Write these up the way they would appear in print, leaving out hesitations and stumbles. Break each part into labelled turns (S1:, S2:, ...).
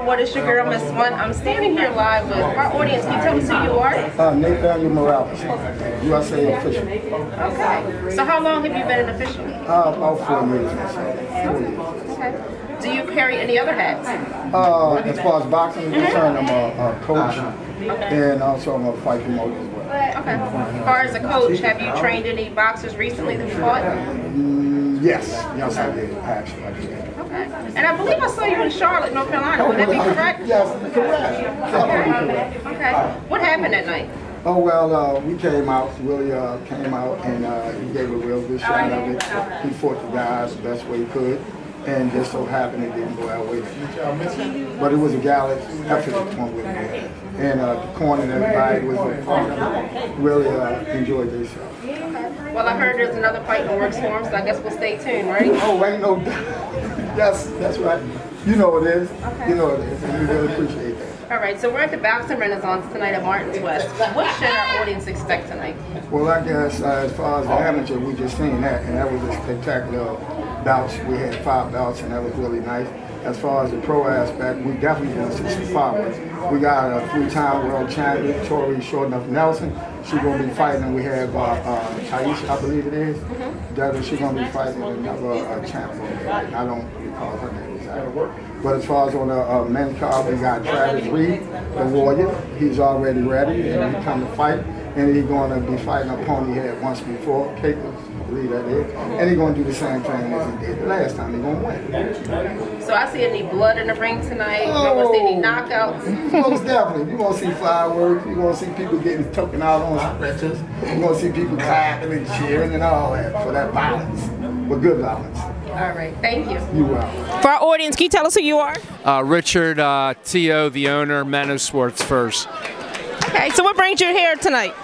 S1: What Is Your Girl, Miss One? I'm standing here live with our audience. Can you tell us who you are?
S2: Nathaniel Morallis, USA official.
S1: Okay. So how long have you been an official?
S2: About 4 years. 4 years.
S1: Okay. Do you carry any other hats?
S2: As far as boxing is concerned, I'm a coach, and also I'm a fight promoter as well.
S1: Okay. As far as a coach, have you trained any boxers recently that fought?
S2: Yes, I did. Actually, I did.
S1: Okay. And I believe I saw you in Charlotte, North Carolina. Would that be correct?
S2: Yes, correct.
S1: Okay. What happened that night?
S2: Oh, well, we came out, Willie came out, and he gave a real good shot of it. He fought the guys the best way he could, and just so happened it didn't go our way. But it was a gallant effort that went with it. And the corner and everybody was really enjoyed themselves.
S1: Well, I heard there's another fight in the works for him, so I guess we'll stay tuned, right?
S2: Oh, ain't no doubt. Yes, that's right. You know it is. Okay. You know it is, and we really appreciate that.
S1: All right, so we're at the Boxing Renaissance tonight at Martin's West. What should our audience expect tonight?
S2: Well, I guess as far as the amateur, we just seen that, and that was a spectacular bouts. We had 5 bouts, and that was really nice. As far as the pro aspect, we definitely going to see some fireworks. We got a 3-time world champion, Tori Short Enough Nelson. She's going to be fighting. We have Taisha, I believe it is. She's going to be fighting another champion. I don't recall her name exactly. But as far as on the men's card, we got Travis Reed, the Warrior. He's already ready, and he's come to fight. And he's going to be fighting a opponent he had once before, Caitlin, I believe that is. And he's going to do the same thing as he did the last time. He's going to win.
S1: So I see any blood in the ring tonight? Oh, you want to see any knockouts?
S2: Most definitely. You're going to see fireworks. You're going to see people getting taken out on stretchers. You're going to see people clapping and cheering and all that for that violence, for good violence.
S1: All right, thank you.
S2: You're welcome.
S1: For our audience, can you tell us who you are?
S3: Richard T.O., the owner, Mano Swartz first.
S1: Okay, so what brings you here tonight?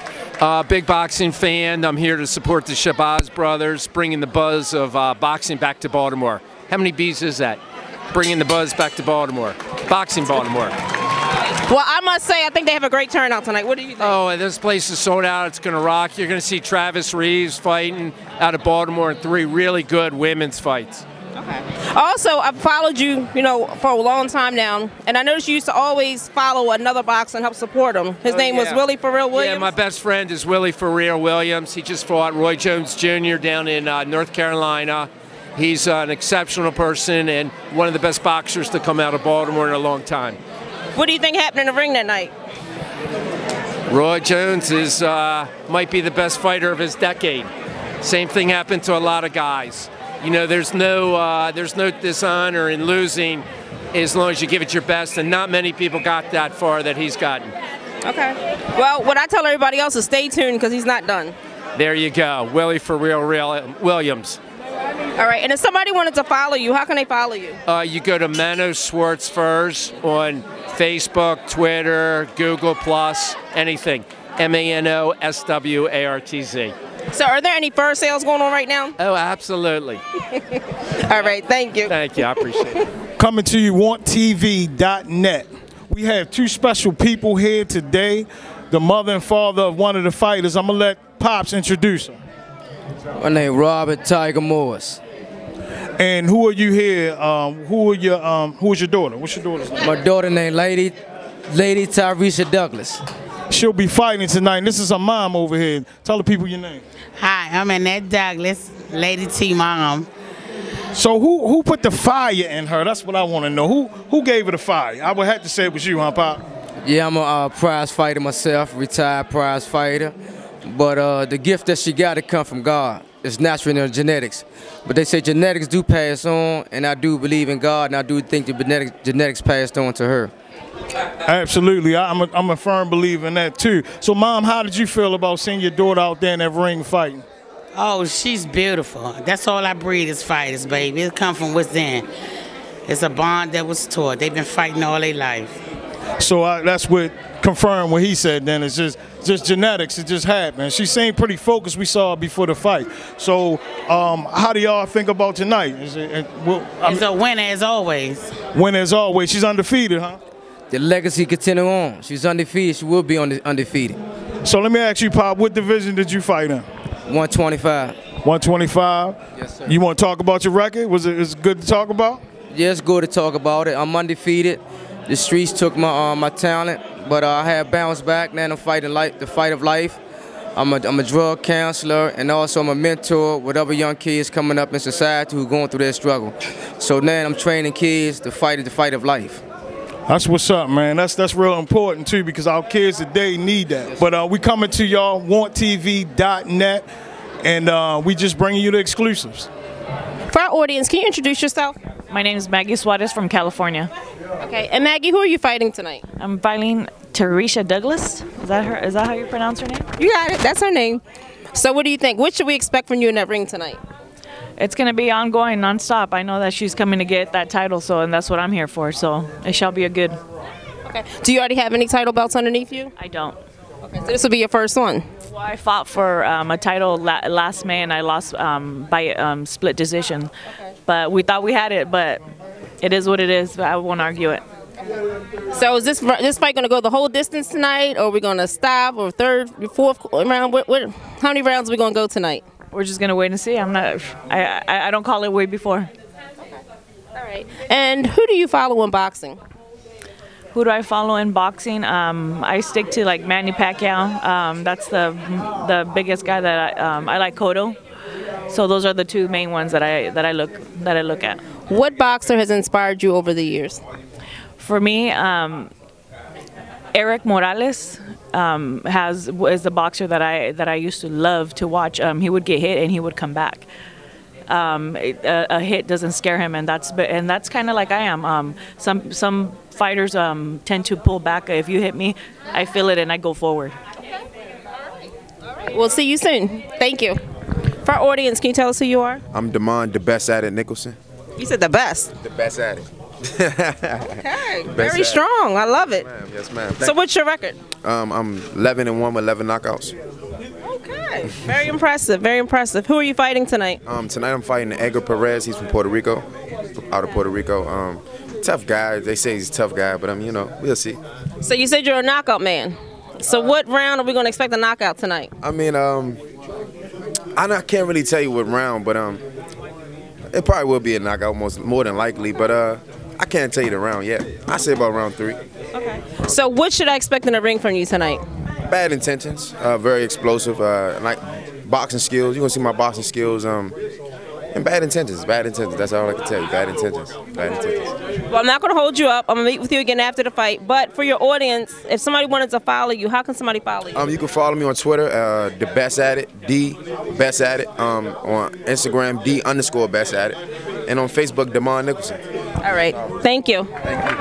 S3: Big boxing fan. I'm here to support the Shabazz brothers, bringing the buzz of boxing back to Baltimore. How many B's is that? Bringing the buzz back to Baltimore. Boxing Baltimore.
S1: Well, I must say, I think they have a great turnout tonight. What do you think?
S3: Oh, this place is sold out. It's going to rock. You're going to see Travis Reeves fighting out of Baltimore and 3 really good women's fights.
S1: Okay. Also, I've followed you, for a long time now, and I noticed you used to always follow another boxer and help support him. His name was Willie For Real Williams?
S3: Yeah, my best friend is Willie For Real Williams. He just fought Roy Jones Jr. down in North Carolina. He's an exceptional person and one of the best boxers to come out of Baltimore in a long time.
S1: What do you think happened in the ring that night?
S3: Roy Jones might be the best fighter of his decade. Same thing happened to a lot of guys. There's no dishonor in losing as long as you give it your best, and not many people got that far that he's gotten.
S1: Okay. Well, what I tell everybody else is stay tuned because he's not done.
S3: There you go. Willie For Real Williams.
S1: All right, and if somebody wanted to follow you, how can they follow you?
S3: You go to Mano Swartz first on Facebook, Twitter, Google+, anything. ManoSwartz.
S1: So are there any fur sales going on right now?
S3: Oh, absolutely.
S1: All right, thank you.
S3: Thank you, I appreciate it.
S4: Coming to you, WantTV.net. We have 2 special people here today, the mother and father of one of the fighters. I'm going to let Pops introduce him.
S5: My name is Robert Tiger Morris.
S4: And who are you here? Who is your daughter? What's your daughter's name?
S5: My daughter named Lady Tyrese Douglas.
S4: She'll be fighting tonight. This is her mom over here. Tell the people your name.
S6: Hi, I'm Annette Douglas, Lady T Mom.
S4: So who put the fire in her? That's what I want to know. Who gave her the fire? I would have to say it was you, huh, Pop?
S5: Yeah, I'm a prize fighter myself, retired prize fighter. But the gift that she got, it come from God. It's natural in her genetics. But they say genetics do pass on, and I do believe in God, and I do think the genetics passed on to her.
S4: Absolutely. I'm a firm believer in that, too. So, Mom, how did you feel about seeing your daughter out there in that ring fighting?
S6: Oh, she's beautiful. That's all I breed is fighters, baby. It come from within. It's a bond that was taught. They've been fighting all their life.
S4: So that's what confirmed what he said then. It's just genetics. It just happened. She seemed pretty focused. We saw her before the fight. So how do y'all think about tonight?
S6: It's a winner as always.
S4: Winner as always. She's undefeated, huh?
S5: The legacy continue on. She's undefeated. She will be undefeated.
S4: So let me ask you, Pop, what division did you fight in?
S5: 125.
S4: 125?
S5: Yes, sir.
S4: You want to talk about your record? Is it good to talk about?
S5: Yeah, it's good to talk about it. I'm undefeated. The streets took my talent, but I had bounced back. Now I'm fighting the fight of life. I'm a drug counselor, and also I'm a mentor with other young kids coming up in society who are going through their struggle. So now I'm training kids to fight the fight of life.
S4: That's what's up, man. That's real important too, because our kids today need that. But we coming to y'all, wanttv.net, and we just bringing you the exclusives.
S1: For our audience, can you introduce yourself?
S7: My name is Maggie Suarez from California.
S1: Okay, and Maggie, who are you fighting tonight?
S7: I'm fighting Annette Douglas. Is that her? Is that how you pronounce her name?
S1: You got it. That's her name. So what do you think? What should we expect from you in that ring tonight?
S7: It's going to be ongoing, nonstop. I know that she's coming to get that title, and that's what I'm here for. So it shall be a good.
S1: Okay. Do you already have any title belts underneath you?
S7: I don't.
S1: Okay. So this will be your first one.
S7: Well, I fought for a title last May, and I lost by split decision. Okay. But we thought we had it, but it is what it is. I won't argue it.
S1: So is this fight going to go the whole distance tonight, or are we going to stop, or third, fourth round? How many rounds are we going to go tonight?
S7: We're just gonna wait and see. I don't call it way before.
S1: Okay. All right. And who do you follow in boxing?
S7: Who do I follow in boxing? I stick to like Manny Pacquiao. That's the biggest guy that I like. Cotto. So those are the two main ones that I look at.
S1: What boxer has inspired you over the years?
S7: For me, Eric Morallis. Is the boxer that I used to love to watch. He would get hit and he would come back. A hit doesn't scare him, and that's kind of like I am. Some fighters tend to pull back. If you hit me, I feel it and I go forward.
S1: Okay. All right. We'll see you soon. Thank you. For our audience, can you tell us who you are?
S8: I'm Damon, the best at it, Nicholson.
S1: You said the best.
S8: The best at it.
S1: Okay, very strong. I love it.
S8: Yes, ma'am.
S1: So what's your record?
S8: I'm 11-1 with 11 knockouts.
S1: Okay, very impressive, very impressive. Who are you fighting tonight?
S8: Tonight I'm fighting Edgar Perez. He's from Puerto Rico, out of Puerto Rico. Tough guy. They say he's a tough guy, but we'll see. So
S1: you said you're a knockout man. So what round are we going to expect a knockout tonight?
S8: I mean, I can't really tell you what round, but it probably will be a knockout, more than likely, but I can't tell you the round yet. I say about round 3.
S1: Okay. So what should I expect in the ring from you tonight?
S8: Bad intentions, very explosive, like boxing skills. You're gonna see my boxing skills, and bad intentions. Bad intentions. That's all I can tell you. Bad intentions. Bad intentions.
S1: Well, I'm not gonna hold you up. I'm gonna meet with you again after the fight. But for your audience, if somebody wanted to follow you, how can somebody follow you?
S8: You can follow me on Twitter, the best at it, the best at it. On Instagram, the_best at it, and on Facebook, Damon Nicholson.
S1: All right. Thank you.
S8: Thank you.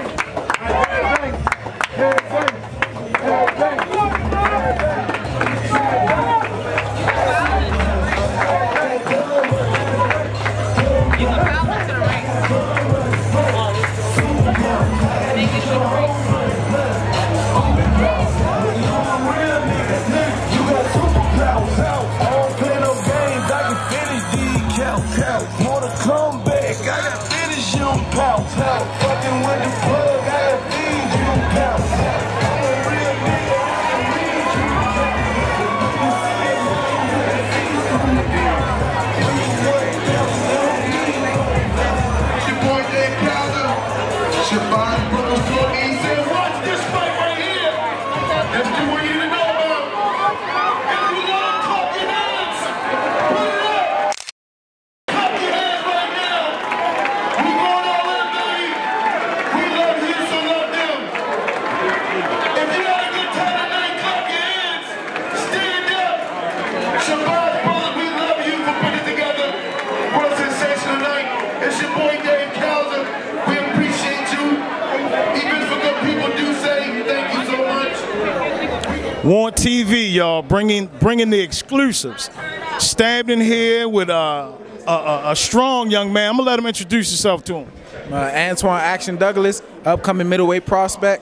S4: Want TV, y'all, bringing the exclusives. Standing here with a strong young man. I'm gonna let him introduce himself to him.
S9: Antoine Action Douglas, upcoming middleweight prospect.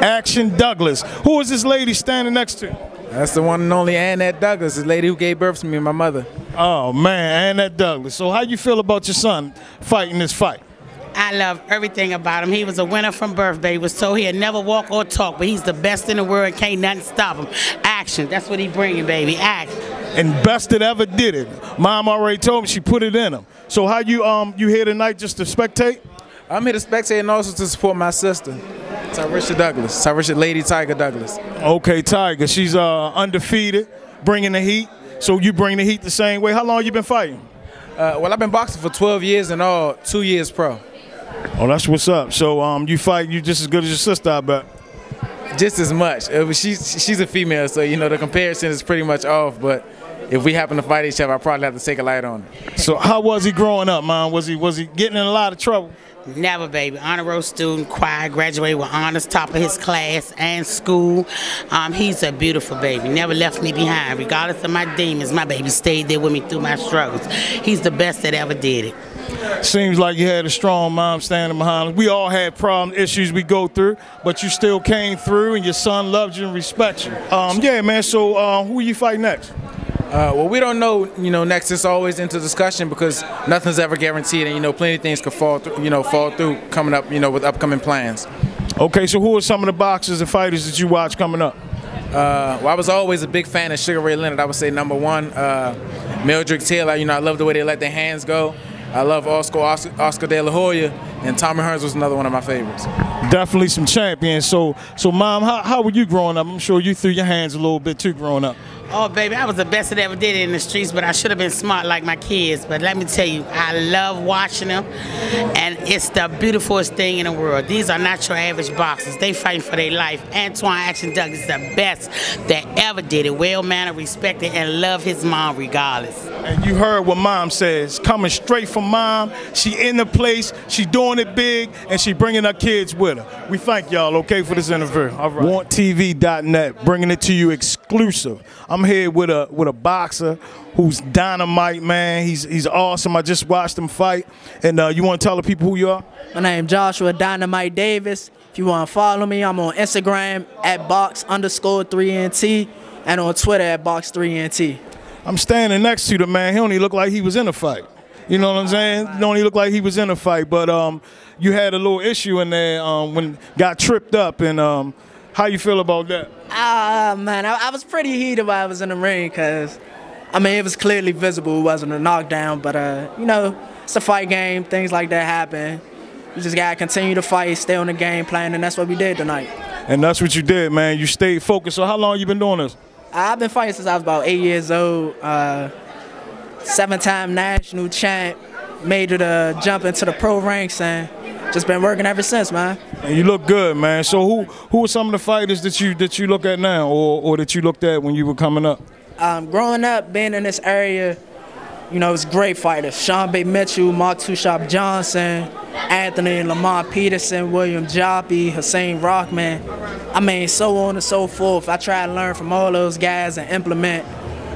S4: Action Douglas. Who is this lady standing next to?
S9: That's the one and only Annette Douglas, the lady who gave birth to me and my mother.
S4: Oh man, Annette Douglas. So how you feel about your son fighting this fight?
S6: I love everything about him. He was a winner from birth, baby. He was told he'd never walk or talk, but he's the best in the world and can't nothing stop him. Action, that's what he bringing, baby, action.
S4: And best that ever did it. Mom already told me she put it in him. So how you here tonight just to spectate?
S9: I'm here to spectate and also to support my sister, Tyrisha Lady Tiger Douglas.
S4: Okay, Tiger. She's undefeated, bringing the heat. So you bring the heat the same way. How long you been fighting?
S9: Well, I've been boxing for 12 years in all, 2 years pro.
S4: Oh, that's what's up. So you fight, you just as good as your sister, I bet.
S9: Just as much. She's a female, so you know the comparison is pretty much off. But if we happen to fight each other, I probably have to take a light on her.
S4: So how was he growing up, man? Was he getting in a lot of trouble?
S6: Never, baby. Honor roll student, quiet, graduated with honors, top of his class and school. He's a beautiful baby. Never left me behind. Regardless of my demons, my baby stayed there with me through my struggles. He's the best that ever did it.
S4: Seems like you had a strong mom standing behind us. We all had problems, issues we go through, but you still came through, and your son loves you and respects you. Yeah, man. So who you fight next?
S9: Well, we don't know. You know, next is always into discussion because nothing's ever guaranteed, and you know, plenty of things could fall through coming up. You know, with upcoming plans.
S4: Okay, so who are some of the boxers and fighters that you watch coming up?
S9: Well, I was always a big fan of Sugar Ray Leonard. I would say #1. Mildred Taylor. You know, I love the way they let their hands go. I love Oscar De La Hoya, and Tommy Hearns was another one of my favorites.
S4: Definitely some champions. So Mom, how were you growing up? I'm sure you threw your hands a little bit too growing up.
S6: Oh, baby, I was the best that ever did it in the streets, but I should have been smart like my kids. But let me tell you, I love watching them, and it's the beautifulest thing in the world. These are not your average boxers. They fighting for their life. Antoine Action Douglas is the best that ever did it. Well-mannered, respected, and love his mom regardless.
S4: And you heard what Mom says. Coming straight from Mom. She in the place. She doing it big, and she bringing her kids with her. We thank y'all, okay, for this interview. All right. WantTV.net, bringing it to you exclusive. I'm here with a boxer who's dynamite, man. He's awesome. I just watched him fight. And you want to tell the people who you are?
S10: My name is Joshua Dynamite Davis. If you want to follow me, I'm on Instagram at box_3NT and on Twitter at box3NT.
S4: I'm standing next to the man. He don't even look like he was in a fight. You know what I'm saying? He don't even look like he was in a fight. But you had a little issue in there when got tripped up. And how you feel about that?
S10: Man, I was pretty heated while I was in the ring because, I mean, it was clearly visible it wasn't a knockdown. But, you know, it's a fight game. Things like that happen. You just got to continue to fight, stay on the game plan, and that's what we did tonight. And that's what you did, man. You stayed focused. So how long you been doing this? I've been fighting since I was about 8 years old. 7-time national champ. Made it jump into the pro ranks and just been working ever since, man. And you look good, man. So who are some of the fighters that you look at now or that you looked at when you were coming up? Growing up, being in this area, you know, it's great fighters. Sean B. Mitchell, Mark Tushop Johnson, Anthony and Lamont Peterson, William Joppy, Hussein Rockman. I mean, so on and so forth. I try to learn from all those guys and implement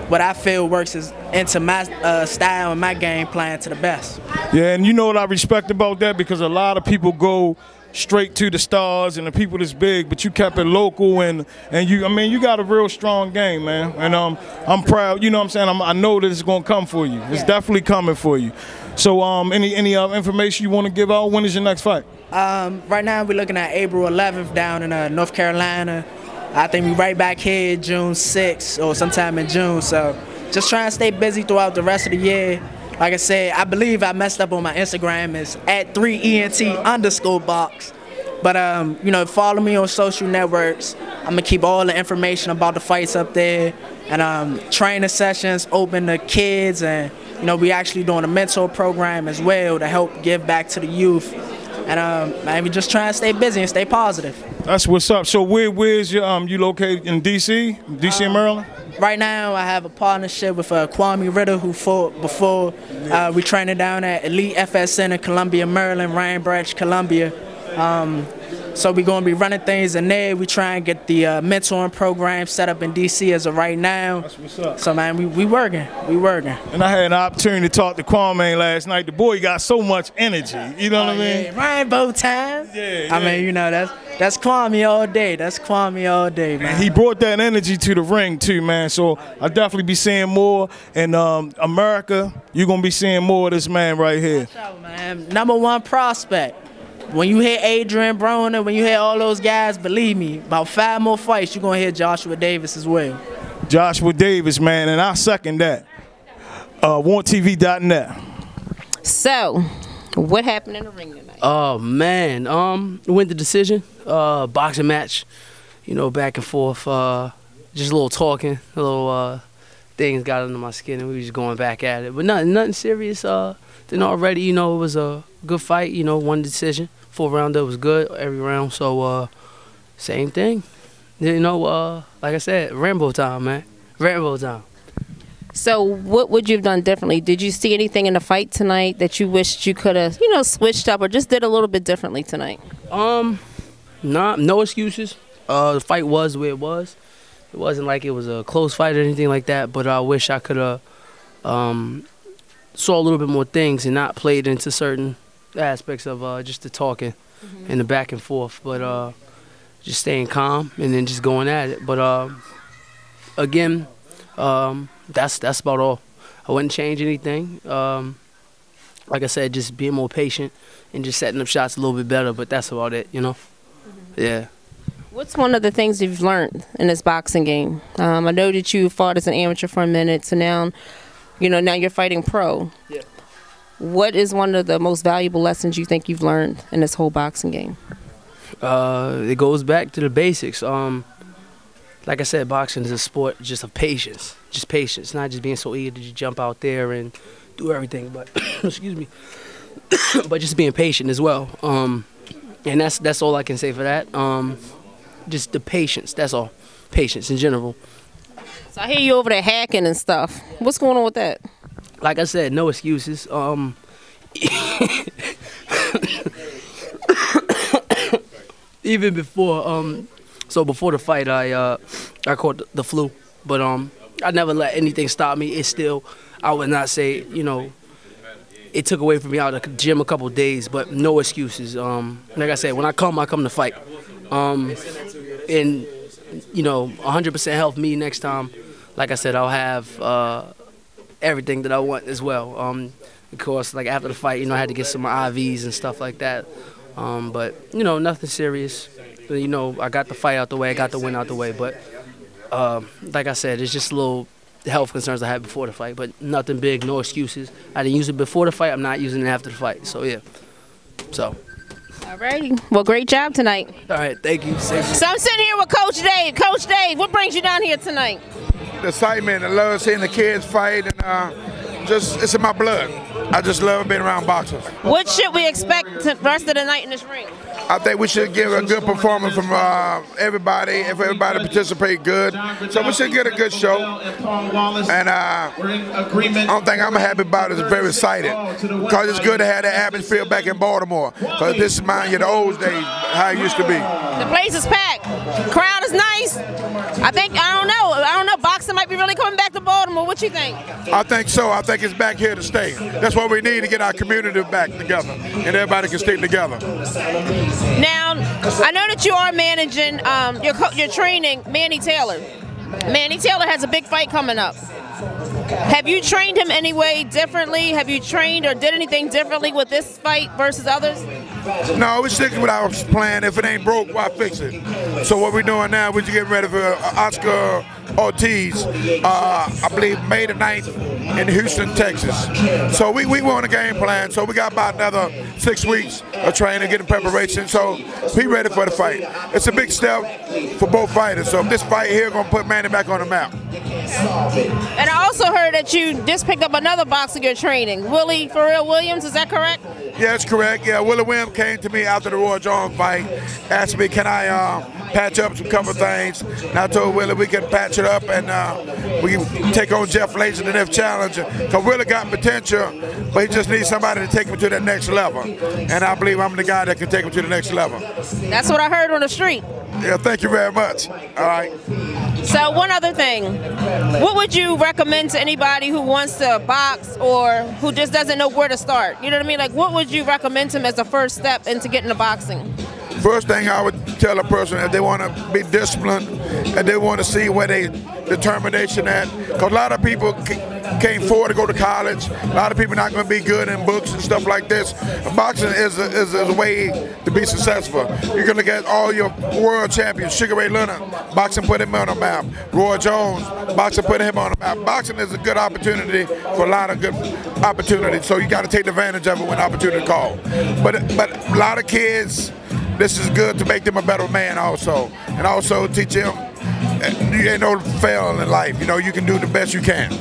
S10: what I feel works into my style and my game plan to the best. Yeah, and you know what I respect about that? Because a lot of people go straight to the stars and the people that's big, but you kept it local and you got a real strong game, man. And I'm proud. You know what I'm saying? I know that it's gonna come for you. It's definitely coming for you. So any information you want to give out? When is your next fight? Right now we're looking at April 11th down in North Carolina. I think we're right back here June 6th or sometime in June. So just trying to stay busy throughout the rest of the year. Like I said, I believe I messed up on my Instagram. It's at 3ENT_box. But, you know, follow me on social networks. I'm going to keep all the information about the fights up there. And training sessions open to kids. And, you know, we actually doing a mentor program as well to help give back to the youth. And man, we just trying to stay busy and stay positive. That's what's up. So where's you located in D.C. and Maryland? Right now, I have a partnership with Kwame Ritter, who fought before. We training down at Elite FSN in Columbia, Maryland, Ryan Branch, Columbia. So we're going to be running things in there. We try and get the mentoring program set up in D.C. as of right now. That's what's up. So, man, we working. We working. And I had an opportunity to talk to Kwame last night. The boy got so much energy. You know what I mean? Yeah. Rainbow time. Yeah. I mean, you know, that's Kwame all day. That's Kwame all day, man. And he brought that energy to the ring, too, man. So I'll definitely be seeing more. In America, you're going to be seeing more of this man right here. Watch out, man. #1 prospect. When you hear Adrian Broner, when you hear all those guys, believe me, about 5 more fights, you're going to hear Joshua Davis as well. Joshua Davis, man, and I second that. WantTV.net.
S1: So, What happened in the ring tonight?
S11: Oh man, went the decision. Boxing match, you know, back and forth. Just a little talking, a little things got under my skin, and we were just going back at it. But nothing serious. Then already, you know, it was a good fight. You know, one decision. 4 rounder was good every round. So same thing. You know, like I said, Rambo time, man. Rambo time.
S1: So what would you have done differently? Did you see anything in the fight tonight that you wished you could have, you know, switched up or just did a little bit differently tonight?
S11: No excuses. The fight was where it was. It wasn't like it was a close fight or anything like that, but I wish I could have saw a little bit more things and not played into certain aspects of just the talking and the back and forth, but just staying calm and then just going at it. But again, that's about all. I wouldn't change anything. Like I said, just being more patient and just setting up shots a little bit better, but that's about it, you know? Yeah.
S1: What's one of the things you've learned in this boxing game? I know that you fought as an amateur for a minute, so now, you know, now you're fighting pro.
S11: Yeah.
S1: What is one of the most valuable lessons you think you've learned in this whole boxing game?
S11: It goes back to the basics. Like I said, boxing is a sport just of patience. Just patience, not just being so eager to just jump out there and do everything, but excuse me, but just being patient as well. And that's all I can say for that. Just the patience, that's all. Patience in general.
S1: So I hear you over there hacking and stuff. What's going on with that?
S11: Like I said, no excuses. Even before, so before the fight, I caught the flu, but I never let anything stop me. It's still, I would not say, you know, it took away from me out of the gym a couple days, but no excuses. Like I said, when I come to fight. And, you know, 100% health me next time. Like I said, I'll have everything that I want as well. Of course, like after the fight, you know, I had to get some IVs and stuff like that. But, you know, nothing serious. You know, I got the fight out the way, I got the win out the way. But, like I said, it's just little health concerns I had before the fight, but nothing big, no excuses. I didn't use it before the fight, I'm not using it after the fight. So, yeah. So.
S1: All righty. Well, great job tonight.
S11: All right, thank you.
S1: So I'm sitting here with Coach Dave. Coach Dave, what brings you down here tonight?
S12: The excitement, I love seeing the kids fight, and just it's in my blood. I just love being around boxers.
S1: What should we expect the rest of the night in this ring?
S12: I think we should give a good performance from everybody, if everybody participate good. So we should get a good show. And the only thing I'm happy about is very excited, because it's good to have that atmosphere back in Baltimore, because this reminds you of the old days, how it used to be.
S1: The place is packed. Crowd is nice. I don't know, boxing might be really coming back to Baltimore. What you think?
S12: I think so. I think it's back here to stay. That's what we need to get our community back together, and everybody can stick together.
S1: Now, I know that you are managing, you're training Manny Taylor. Manny Taylor has a big fight coming up. Have you trained him any way differently? Have you trained or did anything differently with this fight versus others?
S12: No, we're sticking with our plan. If it ain't broke, why fix it? So what we're doing now, we're just getting ready for Oscar Ortiz, I believe May the 9th in Houston, Texas. So we want a game plan. So we got about another 6 weeks of training, getting preparation. So be ready for the fight. It's a big step for both fighters. So this fight here gonna put Manny back on the map.
S1: And I also heard that you just picked up another boxer you're training, Willie For Real Williams. Is that correct?
S12: Yeah, that's correct. Yeah, Willie Williams came to me after the Roy Jones fight, asked me, can I patch up some couple things. And I told Willie we can patch it up and we can take on Jeff Lacy in the next challenge. Because Willie got potential, but he just needs somebody to take him to the next level. And I believe I'm the guy that can take him to the next level.
S1: That's what I heard on the street.
S12: Yeah, thank you very much. All right.
S1: So one other thing, what would you recommend to anybody who wants to box or who just doesn't know where to start? You know what I mean? Like, what would you recommend to them as a first step into getting into boxing?
S12: First thing I would tell a person, if they want to be disciplined and they want to see where they determination at, because a lot of people can't afford to go to college. A lot of people not going to be good in books and stuff like this. Boxing is a way to be successful. You're going to get all your world champions. Sugar Ray Leonard, boxing put him on the map. Roy Jones, boxing put him on the map. Boxing is a good opportunity for a lot of good opportunities. So you got to take advantage of it when opportunity calls. But a lot of kids, this is good to make them a better man also. And also teach them you ain't no fail in life. You know, you can do the best you can.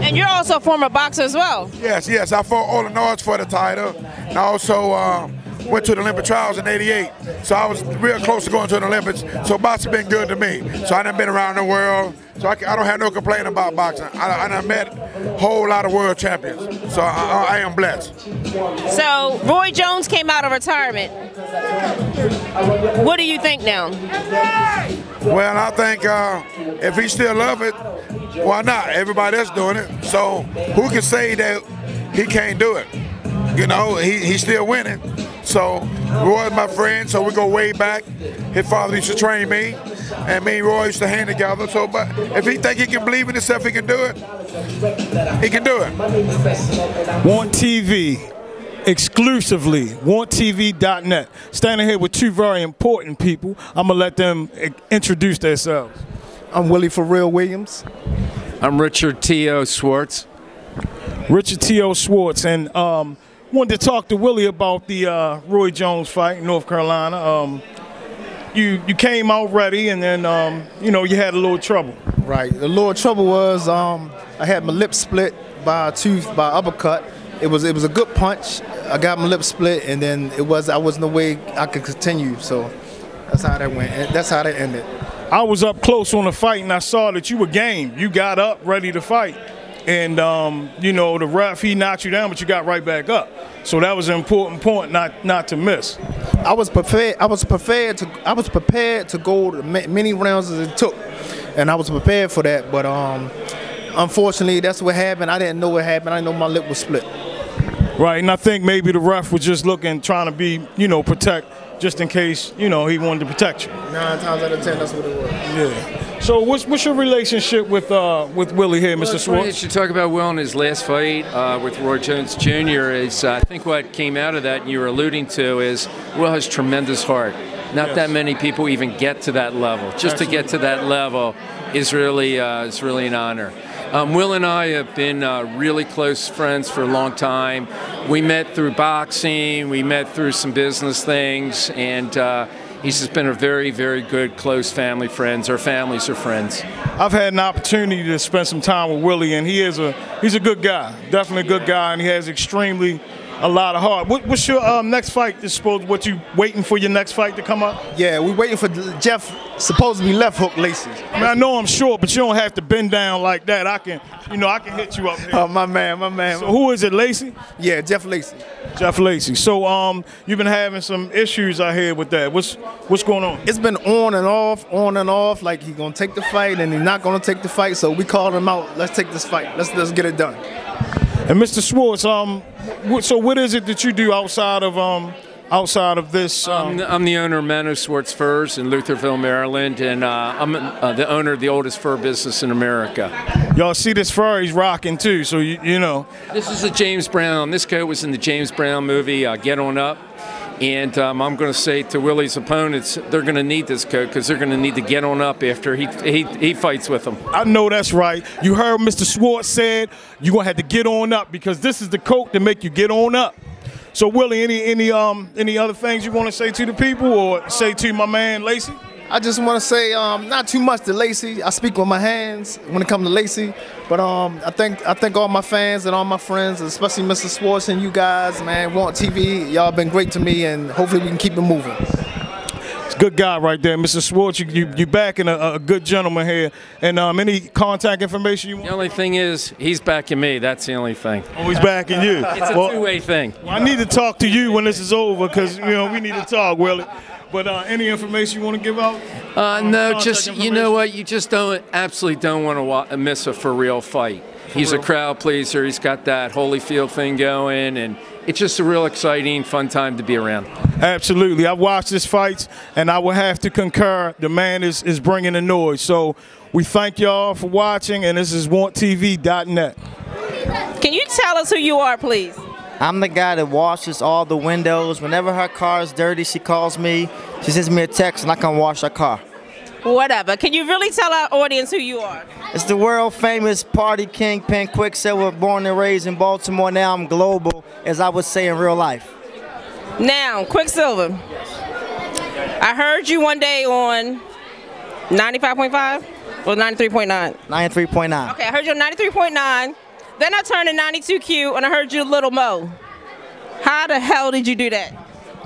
S1: And you're also a former boxer as well.
S12: Yes. I fought Illinois for the title. And I also went to the Olympic trials in '88. So I was real close to going to the Olympics. So boxing been good to me. So I done been around the world. So I don't have no complaint about boxing. I done met a whole lot of world champions. So I am blessed.
S1: So Roy Jones came out of retirement. What do you think now?
S12: Well, I think if he still love it, why not? Everybody else doing it. So who can say that he can't do it? You know, he's still winning. So Roy's my friend, so we go way back. His father used to train me, and me and Roy used to hang together. So, but if he think he can believe in himself, he can do it. He can do it.
S4: Want TV. Exclusively, wanttv.net. Standing here with two very important people. I'm going to let them introduce themselves.
S13: I'm Willie Pharrell Williams.
S3: I'm Richard T.O. Swartz.
S4: Richard T.O. Swartz. And wanted to talk to Willie about the Roy Jones fight in North Carolina. You came out ready, and then, you know, you had a little trouble.
S13: Right. The little trouble was I had my lip split by a tooth, by uppercut. It was a good punch. I got my lip split, and then I wasn't no way I could continue. So that's how that went. That's how that ended.
S4: I was up close on the fight, and I saw that you were game. You got up ready to fight, and you know, the ref, he knocked you down, but you got right back up. So that was an important point not to miss.
S13: I was prepared. I was prepared to go as many rounds as it took, and I was prepared for that. But unfortunately, that's what happened. I didn't know what happened. I didn't know my lip was split.
S4: Right, and I think maybe the ref was just looking, trying to be, you know, protect, just in case, you know, he wanted to protect you.
S13: 9 times out of 10, that's what it was.
S4: Yeah. So what's your relationship with Willie here, Mr. Swartz?
S3: You should talk about Will in his last fight with Roy Jones Jr. Is I think what came out of that, and you were alluding to, is Will has tremendous heart. Not that many people even get to that level. Just to get to that level is really an honor. Will and I have been really close friends for a long time. We met through boxing, we met through some business things, and he's just been a very, very good, close family friends. Our families are friends.
S4: I've had an opportunity to spend some time with Willie, and he's a good guy, definitely a good guy, and he has a lot of heart. What's your next fight? What you waiting for your next fight to come up?
S13: Yeah, we waiting for Jeff, supposed to be left hook Lacey.
S4: I mean, I know I'm short, but you don't have to bend down like that. I can hit you up here.
S13: Oh, my man.
S4: So who is it, Lacey?
S13: Yeah, Jeff Lacey.
S4: Jeff Lacey. So you've been having some issues I hear with that. What's going on?
S13: It's been on and off. Like he's gonna take the fight and he's not gonna take the fight. So we called him out. Let's take this fight. Let's get it done.
S4: And Mr. Swartz, so what is it that you do outside of this?
S3: I'm the owner of Mano Swartz Furs in Lutherville, Maryland, and I'm the owner of the oldest fur business in America.
S4: Y'all see this fur he's rocking too, so you know.
S3: This is a James Brown. This coat was in the James Brown movie, Get On Up. And I'm going to say to Willie's opponents, they're going to need this coat because they're going to need to get on up after he fights with them.
S4: I know that's right. You heard Mr. Swartz said you're going to have to get on up because this is the coat to make you get on up. So, Willie, any other things you want to say to the people or say to my man Lacey?
S13: I just want to say not too much to Lacey. I speak with my hands when it comes to Lacey. But I think all my fans and all my friends, especially Mr. Swartz and you guys, man, Want TV, y'all been great to me, and hopefully we can keep it moving.
S4: It's a good guy right there, Mr. Swartz. You backing a good gentleman here. And any contact information you want?
S3: The only thing is, he's backing me. That's the only thing.
S4: Oh, he's backing you.
S3: It's a two-way thing.
S4: Well, I need to talk to you when this is over because, you know, we need to talk, Willie. But any information you want to give out?
S3: No, just, you know what, you just absolutely don't want to miss a for real fight. He's a crowd pleaser. He's got that Holyfield thing going, and it's just a real exciting, fun time to be around.
S4: Absolutely. I've watched his fights, and I will have to concur. The man is bringing the noise. So We thank y'all for watching, and this is wanttv.net.
S1: Can you tell us who you are, please?
S14: I'm the guy that washes all the windows. Whenever her car is dirty, she calls me. She sends me a text, and I come wash her car.
S1: Whatever. Can you really tell our audience who you are?
S14: It's the world famous party kingpin Quicksilva, born and raised in Baltimore. Now I'm global, as I would say in real life.
S1: Now, Quicksilva, I heard you one day on 95.5 or 93.9?
S14: 93.9.
S1: Okay, I heard you on 93.9. Then I turned to 92Q and I heard you Little Mo. How the hell did you do that?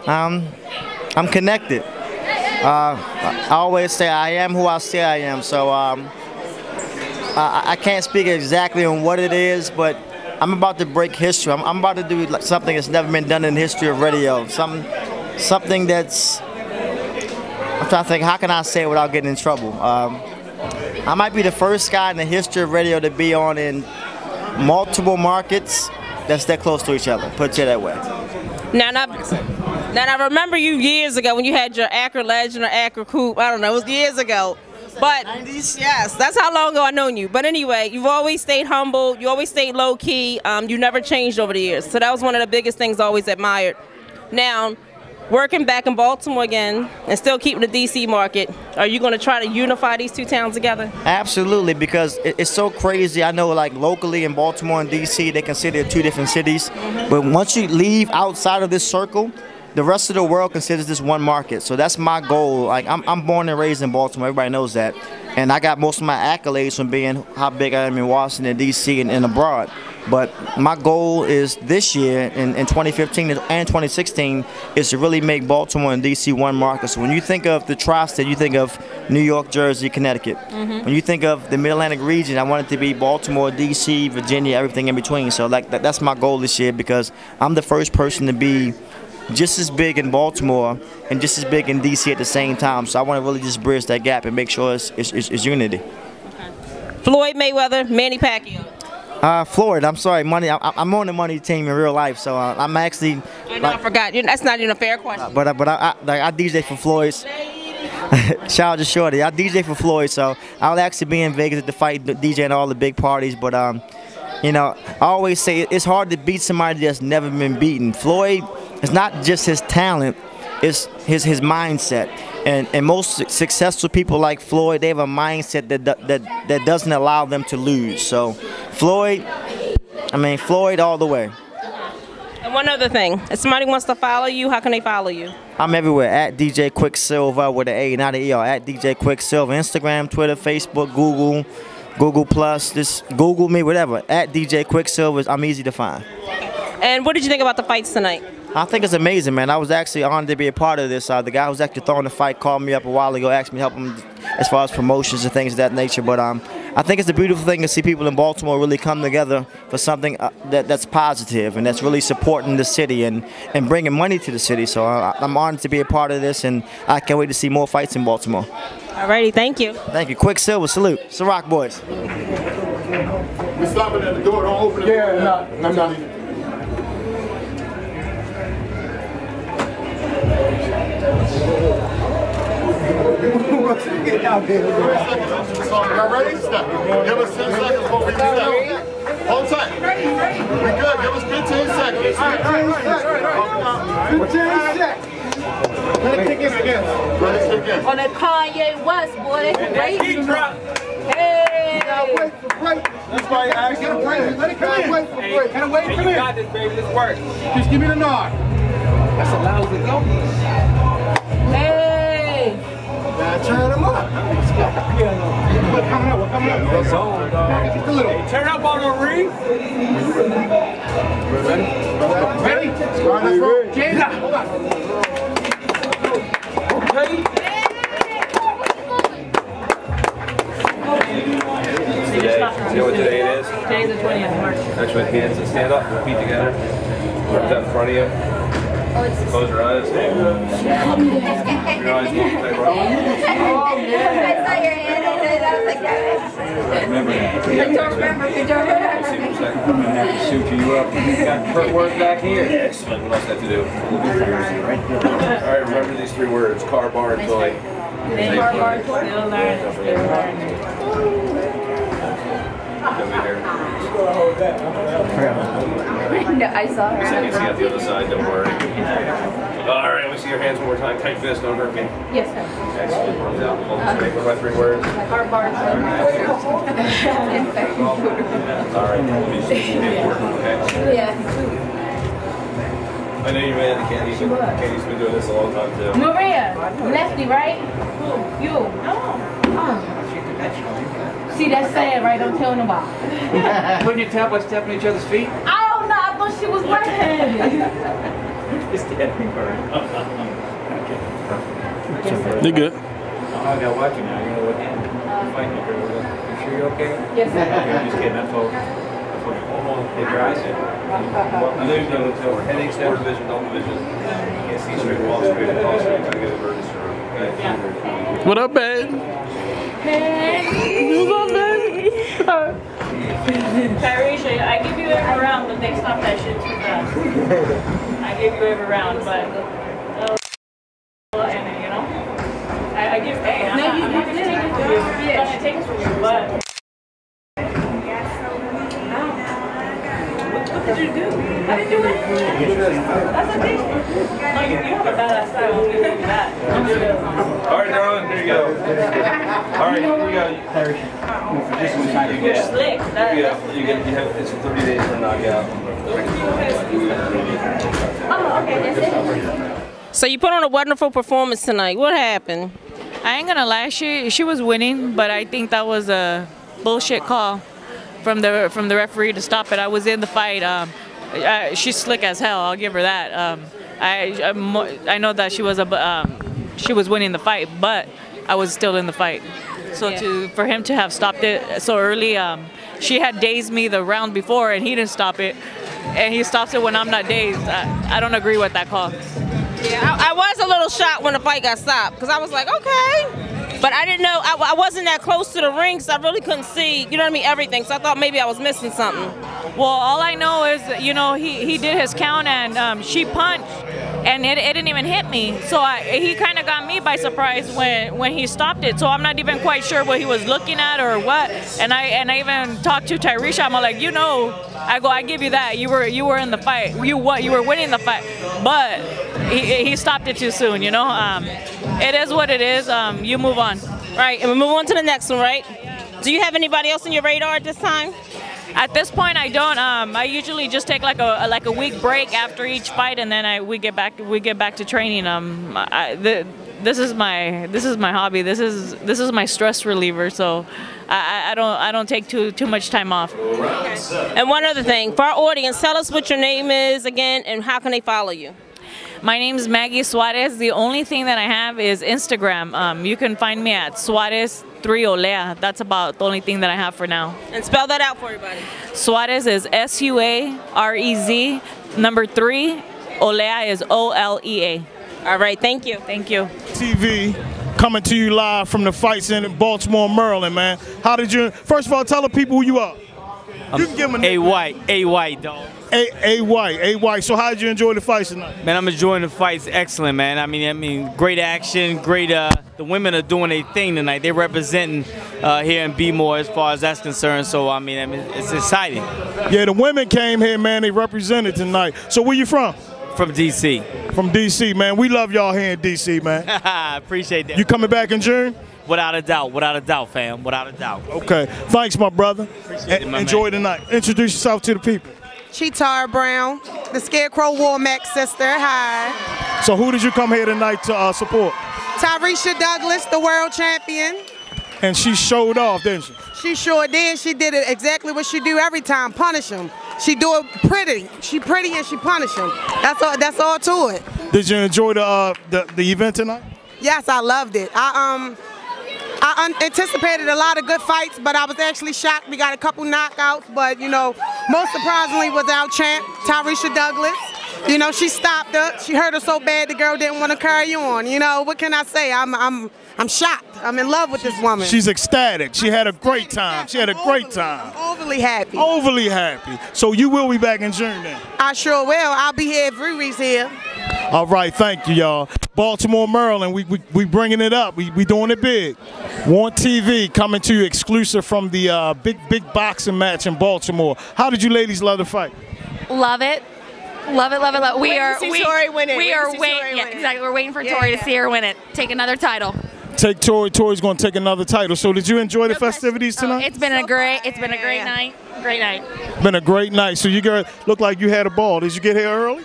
S14: I'm connected. I always say I am who I say I am. So I can't speak exactly on what it is, but I'm about to break history. I'm about to do something that's never been done in the history of radio. Something that's, I'm trying to think, how can I say it without getting in trouble? I might be the first guy in the history of radio to be on in multiple markets that's that close to each other, put it that way.
S1: Now I remember you years ago when you had your Acra Legend or Acra Coupe. I don't know, it was years ago. But 90s? Yes, that's how long ago I've known you. But anyway, you've always stayed humble. You always stayed low key. You never changed over the years. So that was one of the biggest things I always admired. Now, working back in Baltimore again and still keeping the DC market, are you going to try to unify these two towns together?
S14: Absolutely, because it's so crazy. I know like locally in Baltimore and DC, they consider it two different cities. But once you leave outside of this circle, the rest of the world considers this one market. So that's my goal. Like I'm born and raised in Baltimore. Everybody knows that. And I got most of my accolades from being how big I am in Washington, D.C. and abroad. But my goal is this year, in 2015 and 2016, is to really make Baltimore and D.C. one market. So when you think of the tri-state, you think of New York, Jersey, Connecticut. When you think of the Mid-Atlantic region, I want it to be Baltimore, D.C., Virginia, everything in between. So like that's my goal this year, because I'm the first person to be just as big in Baltimore and just as big in D.C. at the same time. So I want to really just bridge that gap and make sure it's unity.
S1: Floyd Mayweather, Manny Pacquiao.
S14: Floyd, I'm sorry, Money. I'm on the Money team in real life, so I'm actually.
S1: I know, I forgot. That's not even a fair question.
S14: But I DJ for Floyd's. Shout out to Shorty. I DJ for Floyd, so I'll actually be in Vegas at the fight, DJing all the big parties. But you know, I always say it's hard to beat somebody that's never been beaten. Floyd, it's not just his talent, it's his mindset. And most successful people like Floyd, they have a mindset that doesn't allow them to lose. So Floyd all the way.
S1: And one other thing, if somebody wants to follow you, how can they follow you?
S14: I'm everywhere, at DJ Quicksilva with an A, not an ER, at DJ Quicksilva. Instagram, Twitter, Facebook, Google Plus, just Google me, whatever. At DJ Quicksilva, I'm easy to find.
S1: And what did you think about the fights tonight?
S14: I think it's amazing, man. I was actually honored to be a part of this. The guy who's actually throwing the fight called me up a while ago, asked me to help him as far as promotions and things of that nature. But I think it's a beautiful thing to see people in Baltimore really come together for something that's positive and that's really supporting the city and bringing money to the city. So I'm honored to be a part of this, and I can't wait to see more fights in Baltimore.
S1: Alrighty, thank you.
S14: Thank you. Quicksilva, salute. Ciroc boys.
S15: We're stopping at the door. Don't open it. Yeah, no, I'm not. Y'all ready? Step. Give us 10 seconds before we step. Hold tight. We good. Give us 15 seconds. 15 seconds. Let it kick in again. Let it kick in.
S16: On that Kanye West, boy. Hey!
S15: Wait for break. That's why I asked you to break. Let it come in. Wait for break. Can I wait? Come in. You got this, baby. Let's work. Just give me the nod. That's allowed to go.
S16: Hey!
S15: Now turn them up. We're coming up. We're coming up. That's on, dog. Just a little. Hey, turn up on the ring. Ready? Ready? All right, let's roll. James, hold on. Okay.
S17: You know what today it is?
S16: Today's the 20th of March.
S17: Actually, hands stand up, feet together. Arms out in front of you. Close your eyes. Your eyes look tight.
S16: Oh, yeah. I saw your hand and I was like,
S17: remember that.
S16: I don't remember.
S17: I'm going to have to shoot you up. You got footwork back here. Excellent. What else do I have to do? All right, remember these 3 words. Car, bar, and toy.
S16: Car, bar, toy. Still learning. No, I saw her.
S17: I can see out the other side, don't worry. All right, let me see your hands one more time. Tight fist, don't hurt me.
S16: Yes, sir.
S17: Excellent. Arms out. Hold the straight by 3 words.
S16: Hard bars.
S17: All right, let me see you get working, okay?
S16: Yeah.
S17: I know you're mad at Candy. Candy's been doing this a long time, too.
S16: Maria, lefty, right? You. No. See, that's sad, right? Don't tell nobody.
S18: Wouldn't you tap by stepping each other's feet?
S16: I don't know. I thought she was right-handed.
S18: It's the editing part.
S4: They good.
S18: I gotta watch you now. You know what happened. You're fighting over there. You sure you're okay?
S16: Yes, sir.
S18: Okay, I'm just kidding. That's all. Take your eyes in.
S17: I know you've done it before. Headaches, poor vision, double vision. You can't see straight, walk straight, talk straight. Gotta get a emergency room, okay?
S4: What up, babe?
S16: Hey.
S7: What's up, baby? Tyresha, I give you every round, but they stop that shit too fast. I give you every round, but and you know, I give. Hey, I'm not gonna take it from you. I'm gonna take it from you, but. What did you do? I didn't do anything. That's a thing. Like, you have a badass style. I'll give you that.
S17: All right, darling, there you go. All right, here we go.
S7: You're slick.
S17: You get, it's 30 days for knockout.
S16: Oh, okay. That's it.
S1: So you put on a wonderful performance tonight. What happened?
S7: I ain't gonna lie, she was winning, but I think that was a bullshit call from the referee to stop it. I was in the fight. She's slick as hell. I'll give her that. I know that she was winning the fight, but I was still in the fight. So for him to have stopped it so early, she had dazed me the round before, and he didn't stop it, and he stops it when I'm not dazed. I don't agree with that call.
S1: Yeah, I was a little shocked when the fight got stopped because I was like, okay. But I didn't know, I wasn't that close to the ring, so I really couldn't see, you know what I mean, everything. So I thought maybe I was missing something.
S7: Well, all I know is, you know, he did his count and she punched and it didn't even hit me. So he kind of got me by surprise when he stopped it. So I'm not even quite sure what he was looking at or what. And I even talked to Tyresha. I'm like, you know, I give you that. You were in the fight. You were winning the fight. But he stopped it too soon, you know. It is what it is. You move on.
S1: Right, and we move on to the next one, right? Do you have anybody else on your radar at this time?
S7: At this point, I don't. I usually just take like a week break after each fight, and then we get back to training. This is my hobby. This is my stress reliever. So I don't take too much time off.
S1: And one other thing, for our audience, tell us what your name is again, and how can they follow you?
S7: My name is Maggie Suarez. The only thing that I have is Instagram. You can find me at Suarez 3 Olea. That's about the only thing that I have for now.
S1: And spell that out for everybody.
S7: Suarez is S-U-A-R-E-Z. Number 3, Olea is O-L-E-A.
S1: All right, thank you.
S7: Thank you.
S4: TV coming to you live from the fights in Baltimore, Maryland, man. How did you? First of all, tell the people who you are. You can give them
S19: A White, dog.
S4: A White. So how did you enjoy the fights tonight?
S19: Man, I'm enjoying the fights. Excellent, man. I mean, great action, great. The women are doing their thing tonight. They're representing here in B-more as far as that's concerned. So I mean, it's exciting.
S4: Yeah, the women came here, man. They represented tonight. So where you from?
S19: From D.C.
S4: From D.C., man. We love y'all here in D.C., man.
S19: Appreciate that.
S4: You coming back in June?
S19: Without a doubt, fam. Without a doubt.
S4: Okay. Thanks, my brother.
S19: Appreciate it, my
S4: enjoy
S19: man.
S4: the night. Introduce yourself to the people.
S20: Chitarra Brown, the Scarecrow Warmack sister. Hi.
S4: So who did you come here tonight to support?
S20: Tyresha Douglas, the world champion.
S4: And she showed off, didn't she?
S20: She sure did. She did it exactly what she do every time, punish him. She do it pretty. She pretty and she punish him. That's all to it.
S4: Did you enjoy the event tonight?
S20: Yes, I loved it. I anticipated a lot of good fights, but I was actually shocked. We got a couple knockouts, but you know, most surprisingly was our champ, Tyresha Douglas. You know, she stopped her. She hurt her so bad the girl didn't want to carry on. You know, what can I say? I'm shocked. I'm in love with this woman.
S4: She's ecstatic. She had a great time. She had a great time.
S20: Overly happy.
S4: Overly happy. So you will be back in June then?
S20: I sure will. I'll be here if Riri's here.
S4: All right, thank you, y'all. Baltimore, Maryland. We bringing it up. We doing it big. Want TV coming to you exclusive from the big boxing match in Baltimore. How did you ladies love the fight?
S21: Love it. Love it, love it, love it.
S1: Waiting to see Tori win it.
S21: We are waiting. Yeah, exactly. We're waiting for Tori to see her win it. Take another title.
S4: Take Tori. Tori's going to take another title. So did you enjoy the festivities tonight?
S21: It's been a great night. Great night.
S4: Been a great night. So you guys look like you had a ball. Did you get here early?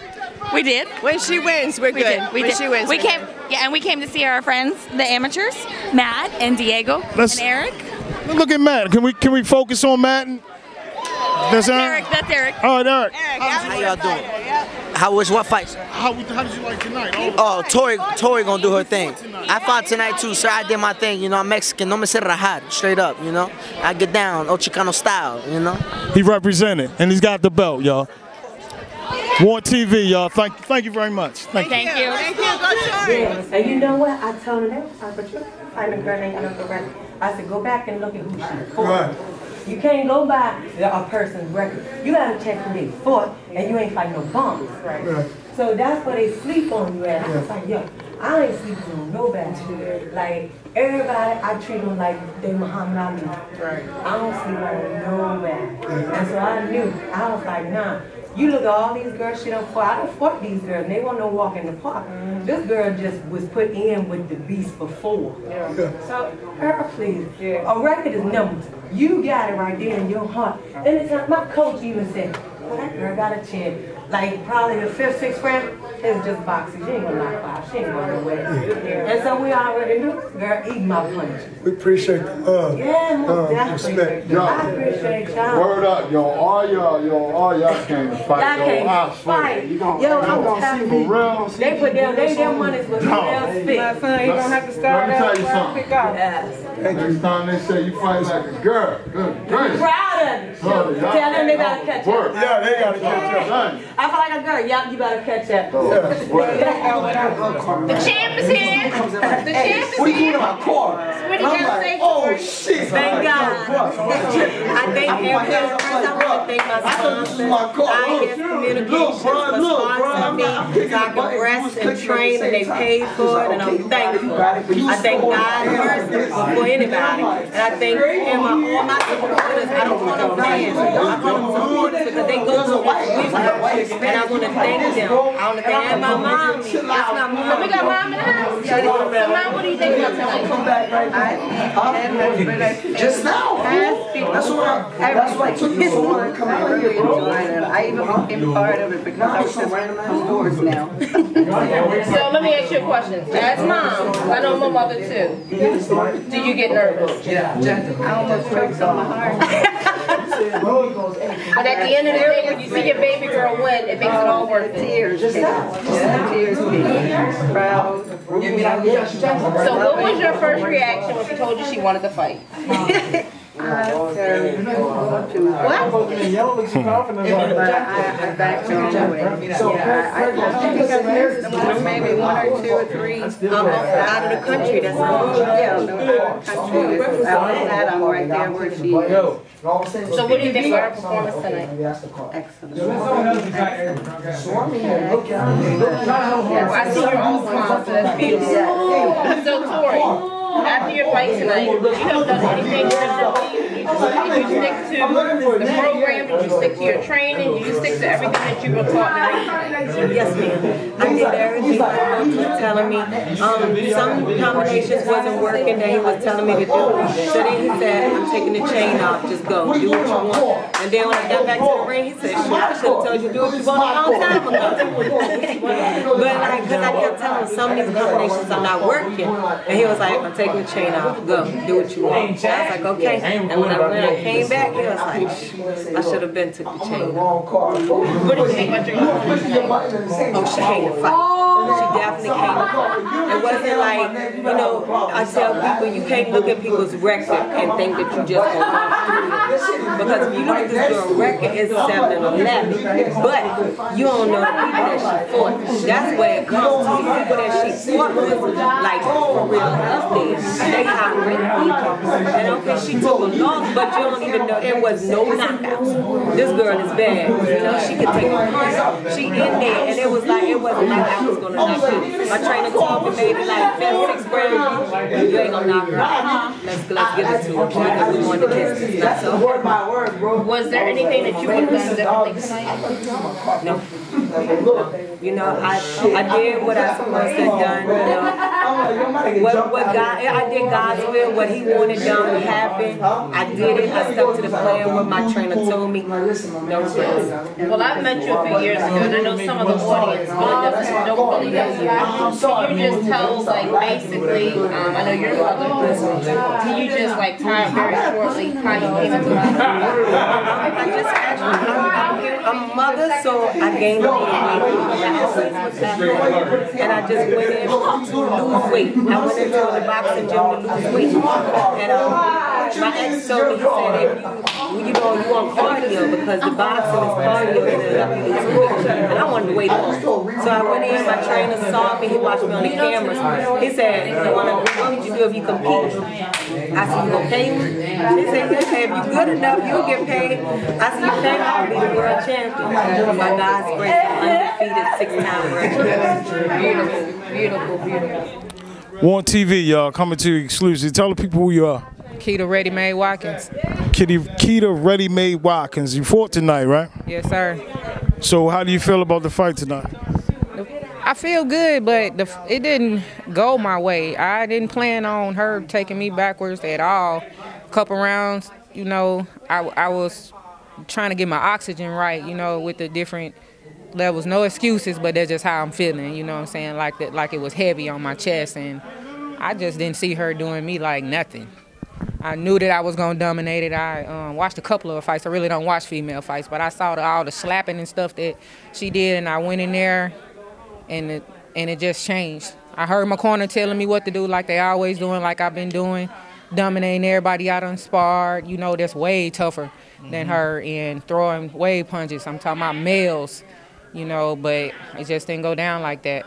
S21: We did.
S1: When she wins, we're good.
S21: When
S1: she wins,
S21: we came. Yeah, and we came to see our friends, the amateurs, Matt and Diego and Eric.
S4: Look at Matt. Can we focus on Matt?
S21: That's Eric. That's Eric.
S4: All right, Eric.
S22: How y'all doing? How was what fights?
S4: How did you like tonight?
S22: Oh, Tori gonna do her thing. I fought tonight too, sir. I did my thing. You know, I'm Mexican. No me sé rajar. Straight up. You know, I get down, old Chicano style. You know.
S4: He represented, and he's got the belt, y'all. Want TV, y'all. Thank you very much. Thank you.
S21: Thank you.
S23: Yes. And you know what? I told him that time, but you find a girl ain't gonna go back. I said, go back and look at who she fought.
S4: Right.
S23: You can't go by a person's record. You gotta check who they fought, and you ain't fighting no bums. Right. So that's where they sleep on you at. I was like, yo, I ain't sleeping on nobody. Like, everybody, I treat them like they Muhammad Ali. Right. I don't sleep on nobody. And so I knew. I was like, nah. You look at all these girls she done fought. I done fought these girls, and they want no walk in the park. This girl just was put in with the beast before. Yeah. So, her, please. Yeah. A record is numbers. You got it right there in your heart. Anytime my coach even said, well, that girl got a chin. Like, probably the 5th, 6th round, it was just boxing. She ain't gonna knock five. She ain't gonna go away. And so we already knew, girl, eat my punches.
S24: We appreciate the love.
S23: Yeah, most definitely.
S24: Respect.
S23: I appreciate y'all.
S2: Word up, yo. All y'all came to fight.
S23: Y'all came to fight. Yo, I'm gonna see for real. They put them monies with real spit.
S2: My son, you gonna have to start out. Let me tell you something.
S23: Yes.
S2: Next time they say you fight like a girl. Good gracious.
S23: Proud of it. Tell them they gotta catch up.
S2: Yeah, they gotta catch up.
S23: I feel like a girl. Y'all, you better catch up.
S1: The champ is here. The champ is
S22: What are you doing
S1: here.
S22: in my car?
S1: What do you gotta say?
S22: Oh shit!
S23: Thank God. I thank everyone. First, I want to thank my sponsor. IS Communications for sponsoring me so I can rest and train, and they paid for it, and I'm thankful. I thank God first before anybody, and I thank all my supporters. I don't call them fans. I call them supporters because they go to what we do, and I want to thank them. I want to thank my mom. That's my mom.
S1: So we got mom in the house. So mom, what do you think about tonight?
S22: Just now. That's why I took you so long to come out here, bro.
S25: I even became part of it because I was just outdoors now.
S1: So let me ask you a question. As mom, I know my mother too. Do you get nervous?
S25: Yeah. I almost broke on my heart.
S1: But at the end of the day, when you see your baby girl win, it makes it all worth it.
S25: Tears. Tears. Proud.
S1: So what was your first reaction when she told you she wanted to fight?
S25: What? I backed her all the way. I don't think I've missed them. Maybe 1 or 2 or 3 out of the country. That's all. Yeah, the country. Outside, I'm right there where she is.
S1: So what do you think of her performance tonight?
S25: Excellent.
S1: I see your old smile, so that's beautiful. So Tori, after your fight tonight, would you have done anything differently? Did you stick to the program? Did you stick to your training? Did you stick to everything that you were taught tonight?
S23: Yes, ma'am. I did everything my coach was telling me. Some combinations wasn't working that he was telling me to do. So then he said, I'm taking the chain off. Just go. Do what you want. And then when I got back to the ring, he said, sure, I should have told you to do what you want a long time ago. But like, because I kept telling him some of these combinations are not working. And he was like, I'm taking the chain off. Go. Do what you want. And I was like, okay. And when I came back, he was like, I should have been took the chain off.
S1: What do you think about your
S23: Oh, she came to fight. She definitely came to fight. It wasn't like, you know, I tell people you can't look at people's record and think that you just gonna go through it. Because if you look at this girl record, it's 7-11. But you don't know the people that she fought. That's where it comes to. The people that she fought was like for real up there. They hot-ready people. And okay, she took a loss, but you don't even know it was no knockouts. This girl is bad. You know, she could take a punch. She in there, and it was like it wasn't like I was gonna knock her. My trainer told me maybe like 5th, 6th round, you ain't gonna knock her out. Let's give it to her because we want to distance. That's a word by word, bro.
S1: Was there anything that you would have done differently tonight?
S23: No. You know, I did what I supposed to have done. You know, what God, I did God's will. What He wanted done would happen. I did it. I stuck to the plan. What my trainer told me. No regrets.
S1: Well, I met you a few years ago, and I know some of the audience don't really know you. Can you just tell, like, basically, I know you're a mother, can you just, like, tie it very shortly how you came into life?
S23: I just actually, I'm a mother, so I gained weight. And I just went in to lose weight. I went into the boxing gym to lose weight. And my ex told me, he said, if you want cardio because the boxing is cardio and it'll help you lose weight. And I wanted to weight loss. So I went in, my trainer saw me, he watched me on the cameras. He said, what would you do if you compete? I said, you gonna pay me? He said, if you're good enough, you'll get paid. I said, you think I'll be the world champion? By God's grace, undefeated 6-time world champion.
S1: Beautiful, beautiful.
S4: Want TV, y'all, coming to you exclusive. Tell the people who you are.
S5: Keita Ready Made Watkins.
S4: Keita Ready Made Watkins. You fought tonight, right?
S5: Yes, sir.
S4: So how do you feel about the fight tonight?
S5: I feel good, but it didn't go my way. I didn't plan on her taking me backwards at all. A couple rounds, you know, I was trying to get my oxygen right, you know, with the different levels. No excuses, but that's just how I'm feeling, you know what I'm saying? Like it was heavy on my chest, and I just didn't see her doing me like nothing. I knew that I was going to dominate it. I watched a couple of fights. I really don't watch female fights, but I saw all the slapping and stuff that she did, and I went in there, and it just changed. I heard my corner telling me what to do like they always doing, like I've been doing, dominating everybody out on sparred. You know, that's way tougher than her and throwing wave punches. I'm talking about males, you know, but it just didn't go down like that.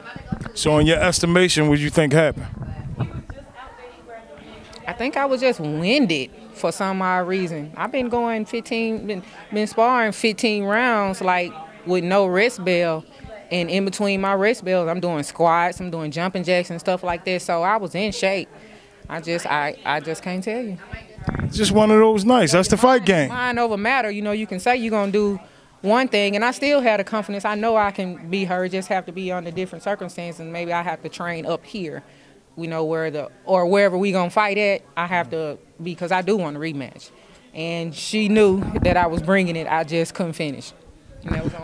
S4: So in your estimation, what do you think happened?
S5: I think I was just winded for some odd reason. I've been going been sparring 15 rounds like with no rest bell. And in between my rest bells, I'm doing squats, I'm doing jumping jacks and stuff like that. So I was in shape. I just can't tell you.
S4: Just one of those nights. That's the fight game.
S5: Mind over matter. You know, you can say you're going to do one thing, and I still had the confidence. I know I can be her, just have to be under different circumstances. Maybe I have to train up here. We know wherever we gonna fight at, I have to, because I do want a rematch. And she knew that I was bringing it, I just couldn't finish.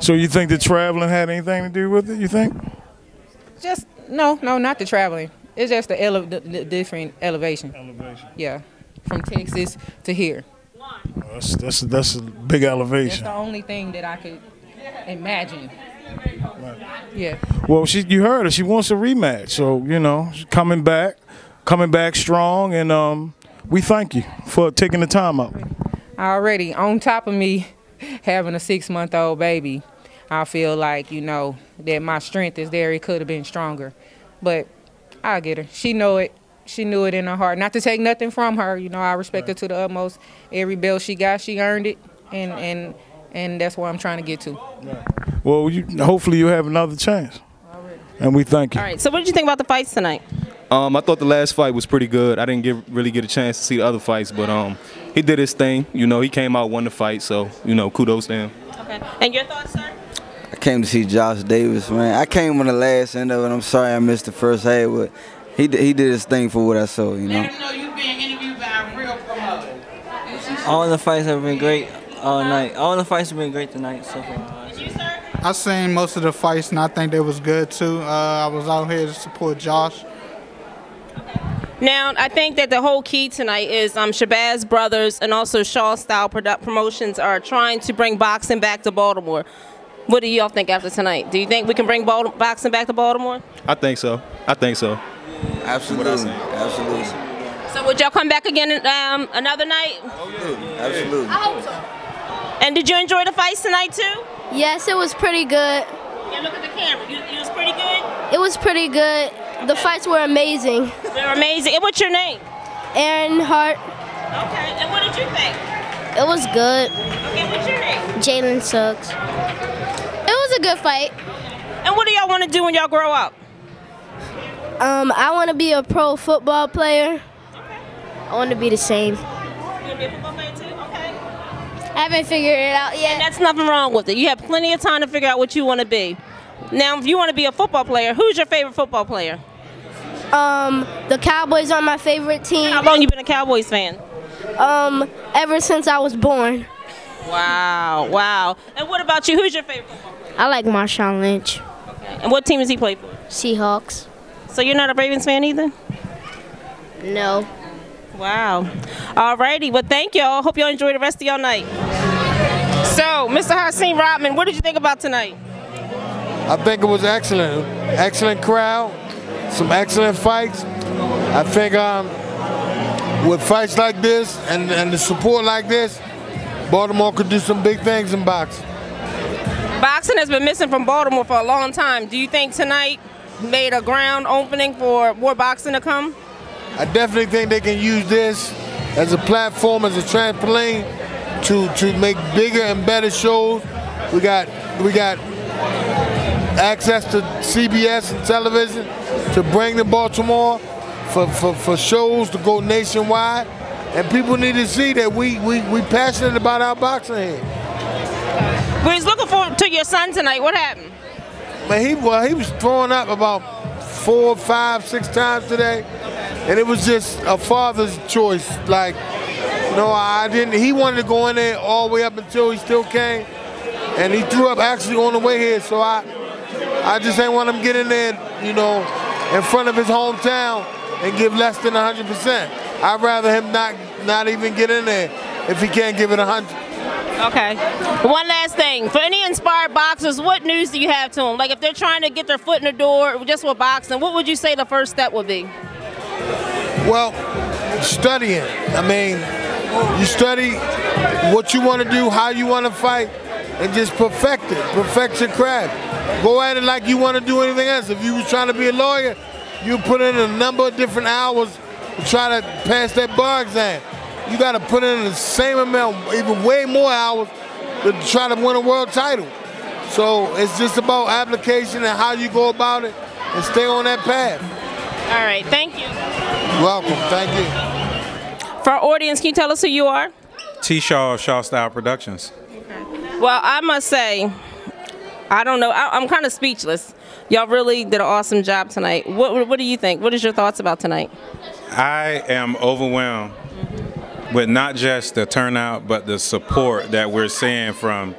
S4: So you think the traveling had anything to do with it, you think?
S5: Just, no, not the traveling. It's just the different elevation. Yeah, from Texas to here.
S4: That's a big elevation.
S5: That's the only thing that I could imagine. Yeah.
S4: Well, you heard her. She wants a rematch. So, you know, she's coming back strong, and we thank you for taking the time out.
S5: Already, on top of me having a 6-month-old baby, I feel like, you know, that my strength is there. It could have been stronger. But I'll get her. She know it. She knew it in her heart. Not to take nothing from her. You know, I respect her to the utmost. Every belt she got, she earned it. And that's where I'm trying to get to.
S4: Well, hopefully you have another chance. And we thank you.
S1: All right, so what did you think about the fights tonight?
S6: I thought the last fight was pretty good. I didn't really get a chance to see the other fights, but he did his thing. You know, he came out, won the fight, so, you know, kudos to him.
S1: Okay. And your thoughts, sir?
S8: I came to see Josh Davis, man. I came on the last end of it. I'm sorry I missed the first half, but he did his thing for what I saw, you know.
S9: Let him know you being interviewed by a real promoter.
S24: All the fights have been great all night. All the fights have been great tonight so far.
S26: I seen most of the fights, and I think they was good too. I was out here to support Josh.
S1: Now, I think that the whole key tonight is Shabazz Brothers and also Shaw Style Promotions are trying to bring boxing back to Baltimore. What do y'all think after tonight? Do you think we can bring boxing back to Baltimore?
S6: I think so.
S8: Absolutely. Absolutely.
S1: So would y'all come back again another night?
S8: Oh, yeah. Absolutely.
S1: I hope so. And did you enjoy the fights tonight too?
S3: Yes, it was pretty good.
S1: Yeah, look at the camera. It was pretty good?
S3: It was pretty good. The fights were amazing.
S1: They were amazing. And what's your name?
S3: Aaron Hart.
S1: Okay, and what did you think?
S3: It was good.
S1: Okay, what's your name?
S3: Jalen Suggs. It was a good fight.
S1: And what do y'all want to do when y'all grow up?
S3: I want to be a pro football player. I want to be the same.
S1: You want to be a football player too? Okay.
S3: I haven't figured it out yet.
S1: And that's nothing wrong with it. You have plenty of time to figure out what you want to be. Now, if you want to be a football player, who's your favorite football player?
S3: The Cowboys are my favorite team.
S1: How long you been a Cowboys fan?
S3: Ever since I was born.
S1: Wow, wow. And what about you? Who's your favorite football player?
S3: I like Marshawn Lynch.
S1: Okay. And what team does he play for?
S3: Seahawks.
S1: So you're not a Ravens fan either?
S3: No.
S1: Wow. All righty. Well, thank y'all. Hope y'all enjoy the rest of your night. So, Mr. Hassan Rodman, what did you think about tonight?
S10: I think it was excellent. Excellent crowd. Some excellent fights. I think with fights like this and the support like this, Baltimore could do some big things in boxing.
S1: Boxing has been missing from Baltimore for a long time. Do you think tonight made a ground opening for more boxing to come?
S10: I definitely think they can use this as a platform, as a trampoline to make bigger and better shows. We got access to CBS and television to bring to Baltimore for shows to go nationwide, and people need to see that we passionate about our boxing here.
S1: We was looking forward to your son tonight. What happened?
S10: Man, he was throwing up about 4, 5, 6 times today, and it was just a father's choice. Like, no, I didn't. He wanted to go in there all the way up until he still came, and he threw up actually on the way here. So I just ain't want him to get in there, you know, in front of his hometown and give less than 100%. I'd rather him not even get in there if he can't give it 100.
S1: Okay. One last thing. For any inspired boxers, what news do you have to them? Like if they're trying to get their foot in the door just with boxing, what would you say the first step would be?
S10: Well, studying. I mean, you study what you want to do, how you want to fight, and just perfect it. Perfect your craft. Go at it like you want to do anything else. If you was trying to be a lawyer, you put in a number of different hours to try to pass that bar exam. You got to put in the same amount, even way more hours to try to win a world title. So it's just about application and how you go about it and stay on that path.
S1: All right, thank you.
S10: You're welcome, thank you.
S1: For our audience, can you tell us who you are?
S11: T. Shaw, Shaw Style Productions.
S1: Well, I must say, I don't know, I'm kind of speechless. Y'all really did an awesome job tonight. What do you think? What is your thoughts about tonight?
S11: I am overwhelmed with not just the turnout, but the support that we're seeing from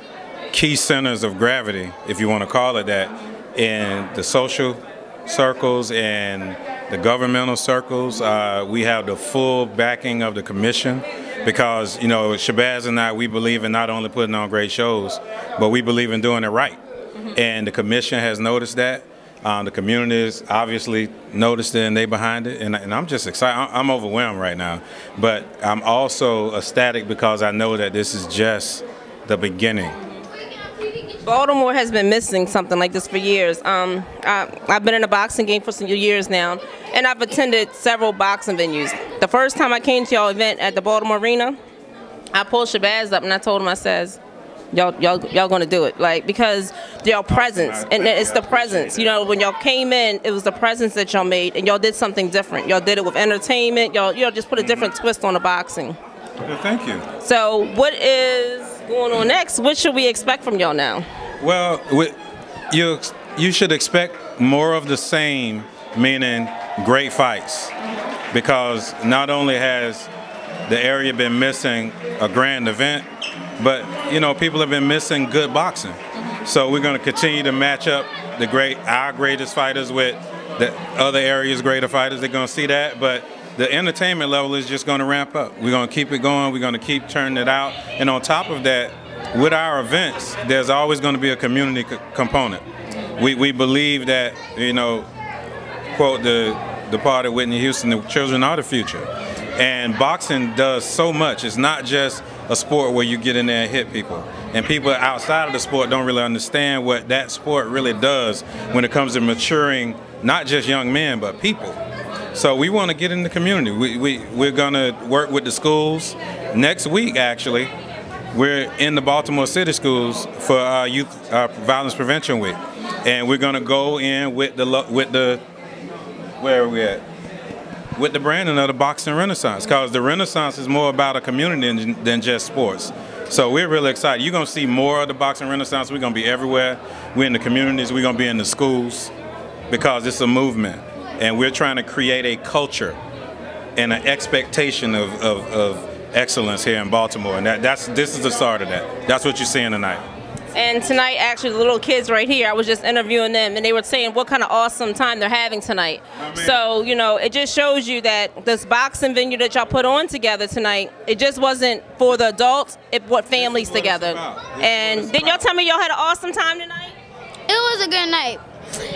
S11: key centers of gravity, if you want to call it that, in the social circles and the governmental circles. We have the full backing of the commission because, you know, Shabazz and I, we believe in not only putting on great shows, but we believe in doing it right. And the commission has noticed that. The community has obviously noticed it and they behind it. And I'm just excited. I'm overwhelmed right now. But I'm also ecstatic because I know that this is just the beginning.
S1: Baltimore has been missing something like this for years. I've been in a boxing game for some years now, and I've attended several boxing venues. The first time I came to y'all event at the Baltimore Arena, I pulled Shabazz up and I told him, I says, y'all gonna do it, like, because y'all presence, and it's the presence. You know, when y'all came in, it was the presence that y'all made, and y'all did something different. Y'all did it with entertainment. Y'all just put a different twist on the boxing.
S11: Well, thank you.
S1: So what is going on next? What should we expect from y'all now?
S11: Well, you should expect more of the same, meaning great fights, because not only has the area been missing a grand event, but you know, people have been missing good boxing. So we're going to continue to match up our greatest fighters with the other area's greater fighters. They're going to see that, but the entertainment level is just going to ramp up. We're going to keep it going. We're going to keep turning it out. And on top of that, with our events, there's always going to be a community component. We believe that, you know, quote the part of Whitney Houston, the children are the future. And boxing does so much. It's not just a sport where you get in there and hit people. And people outside of the sport don't really understand what that sport really does when it comes to maturing not just young men, but people. So we want to get in the community. We're going to work with the schools. Next week, actually, we're in the Baltimore City schools for Youth Violence Prevention Week. And we're going to go in with the where are we at? With the branding of the Boxing Renaissance, because the Renaissance is more about a community than just sports. So we're really excited. You're going to see more of the Boxing Renaissance. We're going to be everywhere. We're in the communities. We're going to be in the schools because it's a movement. And we're trying to create a culture and an expectation of excellence here in Baltimore. And this is the start of that. That's what you're seeing tonight.
S1: And tonight, actually, the little kids right here, I was just interviewing them, and they were saying what kind of awesome time they're having tonight. So, you know, it just shows you that this boxing venue that y'all put on together tonight, it just wasn't for the adults, it brought families together. And didn't y'all tell me y'all had an awesome time tonight?
S3: It was a good night.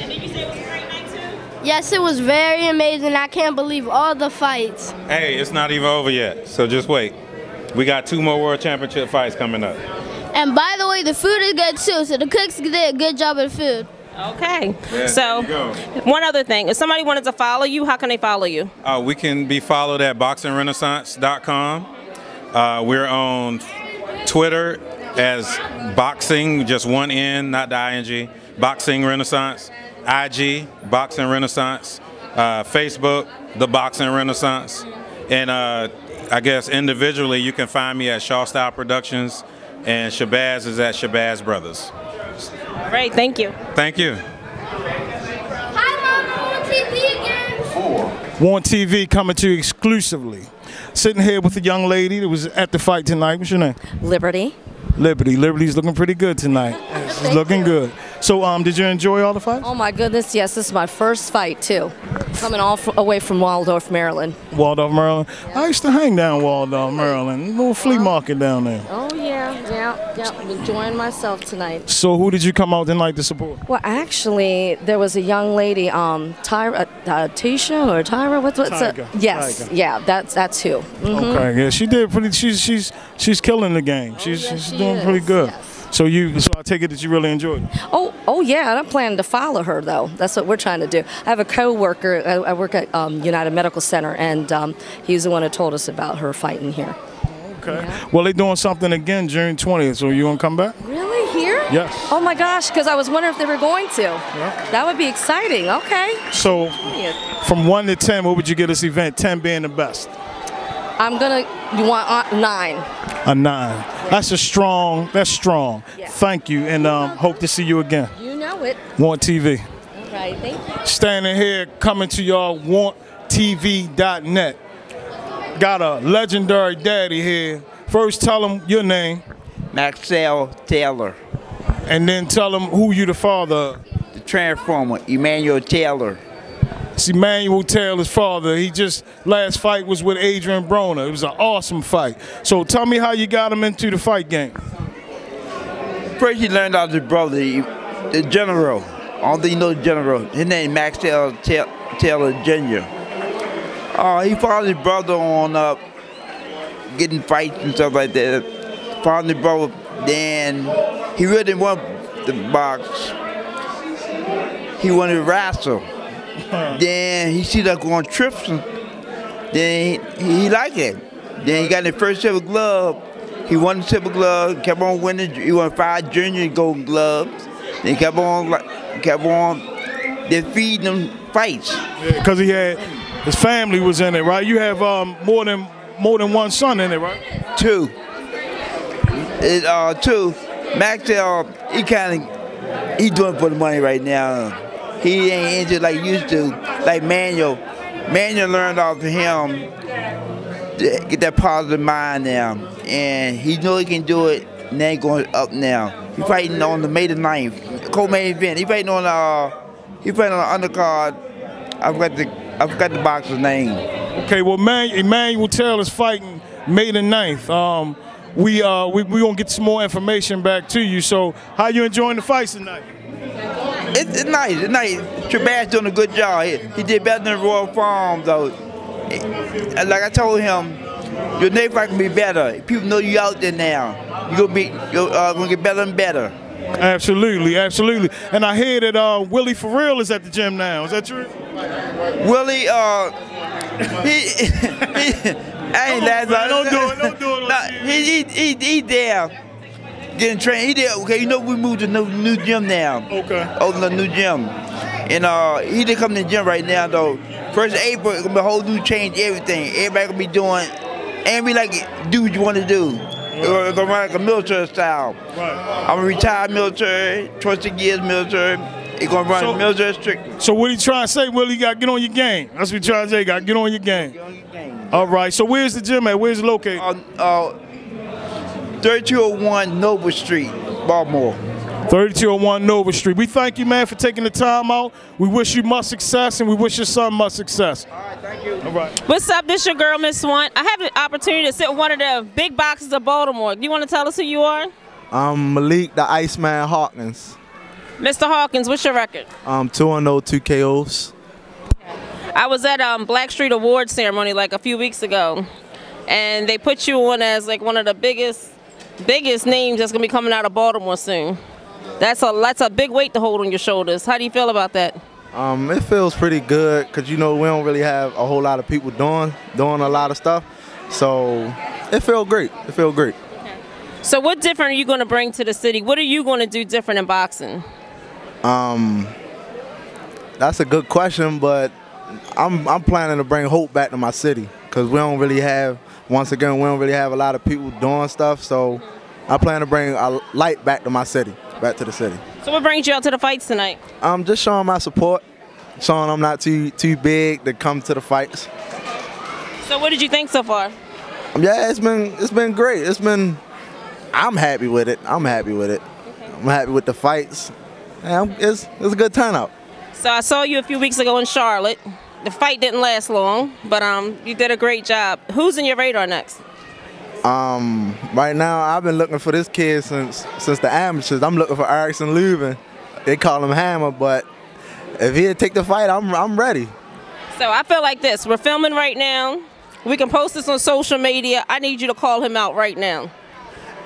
S1: And did you say it was a great night, too?
S3: Yes, it was very amazing. I can't believe all the fights.
S11: Hey, it's not even over yet, so just wait. We got 2 more World Championship fights coming up.
S3: And by the way, the food is good too, so the cooks did a good job of the food.
S1: Okay.
S11: Yeah,
S1: so, one other thing. If somebody wanted to follow you, how can they follow you?
S11: We can be followed at boxingrenaissance.com. We're on Twitter as Boxing, just one N, not the ING, Boxing Renaissance. IG, Boxing Renaissance. Facebook, The Boxing Renaissance. And I guess individually, you can find me at Shaw Style Productions, and Shabazz is at Shabazz Brothers.
S1: All right, thank you.
S11: Thank you.
S3: Hi, Mom, on TV again.
S4: Want TV coming to you exclusively. Sitting here with a young lady that was at the fight tonight. What's your name?
S12: Liberty.
S4: Liberty. Liberty's looking pretty good tonight. She's looking good. So, did you enjoy all the fights?
S12: Oh my goodness, yes, this is my first fight too. Coming all away from Waldorf, Maryland.
S4: Waldorf, Maryland. Yeah. I used to hang down Waldorf, Maryland. A little flea market down there.
S12: Oh yeah. I'm enjoying myself tonight.
S4: So who did you come out tonight to support?
S12: Well, actually, there was a young lady, Tisha or Tyra. What's
S4: Tiger.
S12: it? Yes,
S4: Tiger.
S12: yeah, that's who.
S4: Okay, yeah, she did pretty. She's killing the game. She's doing pretty good. Yes. So I take it that you really enjoyed it.
S12: Oh yeah, and I'm planning to follow her though. That's what we're trying to do. I have a co-worker. I work at United Medical Center, and he's the one who told us about her fighting here.
S4: Okay. Yeah. Well, they're doing something again June 20th. So you gonna come back?
S12: Really? Here?
S4: Yes.
S12: Oh my gosh, because I was wondering if they were going to.
S4: Yeah.
S12: That would be exciting. Okay.
S4: So from 1 to 10, what would you give this event? 10 being the best.
S12: You want 9.
S4: A 9. That's strong. Yeah. Thank you, and hope to see you again.
S12: You know it.
S4: Want TV.
S12: All right, thank you.
S4: Standing here, coming to y'all, wanttv.net. Got a legendary daddy here. First, tell him your name.
S13: Maxwell Taylor.
S4: And then tell him who you the father of.
S13: The Transformer, Emmanuel Taylor.
S4: It's Emmanuel Taylor's father. Last fight was with Adrian Broner. It was an awesome fight. So tell me how you got him into the fight game.
S13: First, he learned out his brother, the general. I don't think you know the general. His name is Maxwell Taylor Jr. He followed his brother on getting fights and stuff like that. Followed his brother, then he really didn't want the box. He wanted to wrestle. Then he see that going trips, and then he liked it. Then he got the first silver glove. He won the silver glove, kept on winning. He won 5 junior gold gloves. Then he kept on defeating them fights.
S4: Because his family was in it, right? You have more than one son in it, right?
S13: 2. 2. Maxwell, he doing it for the money right now. He ain't into like he used to, like Manuel. Manuel learned off of him to get that positive mind now, and he know he can do it. And then going up now. He fighting on the May the 9th, co-main event. He fighting on the undercard. I forgot the boxer's name.
S4: Okay, well, Emmanuel Taylor's fighting May the 9th. We gonna get some more information back to you. So, how you enjoying the fights tonight?
S13: It's nice. It's nice. Shabazz doing a good job. He did better than Royal Farms, though. like I told him, your next fight can be better. People know you out there now. You're gonna get better and better.
S4: Absolutely, absolutely. And I hear that Willie for real is at the gym now. Is that true?
S13: Willie, I ain't laughing.
S4: Don't do it.
S13: Nah, he there, getting trained. He there. Okay, you know we moved to new gym now.
S4: Okay.
S13: Open a new gym, and he didn't come to the gym right now though. 1st of April, it's gonna be a whole new change, everything. Everybody gonna be doing, and we like do what you want to do. We're gonna run like a military style.
S4: Right.
S13: I'm a retired military, 26 years military. It's gonna run military strictly.
S4: So what he trying to say, Willie, you gotta get on your game. That's what he trying to say, you gotta get on your game. All right, so where's the gym at? Where's it located?
S13: 3201 Noble Street, Baltimore.
S4: 3201 Nova Street. We thank you, man, for taking the time out. We wish you much success, and we wish your son much success.
S13: All right, thank you.
S4: All right.
S1: What's up? This your girl, Miss Swan. I have the opportunity to sit in one of the big boxes of Baltimore. Do you want to tell us who you are?
S7: I'm Malik, the Iceman Hawkins.
S1: Mr. Hawkins, what's your record?
S7: 2-0, 2 KOs.
S1: I was at Black Street Awards ceremony like a few weeks ago, and they put you on as like one of the biggest names that's gonna be coming out of Baltimore soon. That's a big weight to hold on your shoulders. How do you feel about that?
S7: It feels pretty good because you know we don't really have a whole lot of people doing a lot of stuff, so it feels great. It feels great.
S1: So what different are you going to bring to the city? What are you going to do different in boxing?
S7: That's a good question, but I'm planning to bring hope back to my city because we don't really have a lot of people doing stuff, so I plan to bring a light back to my city, back to the city.
S1: So what brings you out to the fights tonight?
S7: Just showing my support, showing I'm not too big to come to the fights.
S1: So what did you think so far?
S7: Yeah, it's been great. I'm happy with it. I'm happy with it. Okay. I'm happy with the fights. It's a good turnout.
S1: So I saw you a few weeks ago in Charlotte. The fight didn't last long, but you did a great job. Who's in your radar next?
S7: Right now, I've been looking for this kid since the amateurs. I'm looking for Erickson Leuven. They call him Hammer, but if he'd take the fight, I'm ready.
S1: So I feel like this. We're filming right now. We can post this on social media. I need you to call him out right now.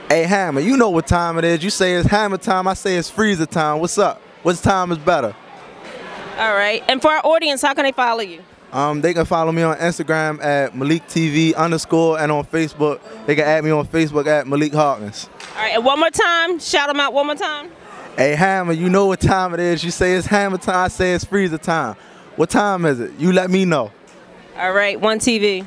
S7: Hey, Hammer, you know what time it is. You say it's Hammer time. I say it's Freezer time. What's up? What time is better?
S1: All right. And for our audience, how can they follow you?
S7: They can follow me on Instagram at MalikTV_ and on Facebook, they can add me on Facebook at Malik Hawkins.
S1: All right, and one more time, shout them out one more time.
S7: Hey, Hammer, you know what time it is. You say it's Hammer time, I say it's Freezer time. What time is it? You let me know.
S1: All right, One TV.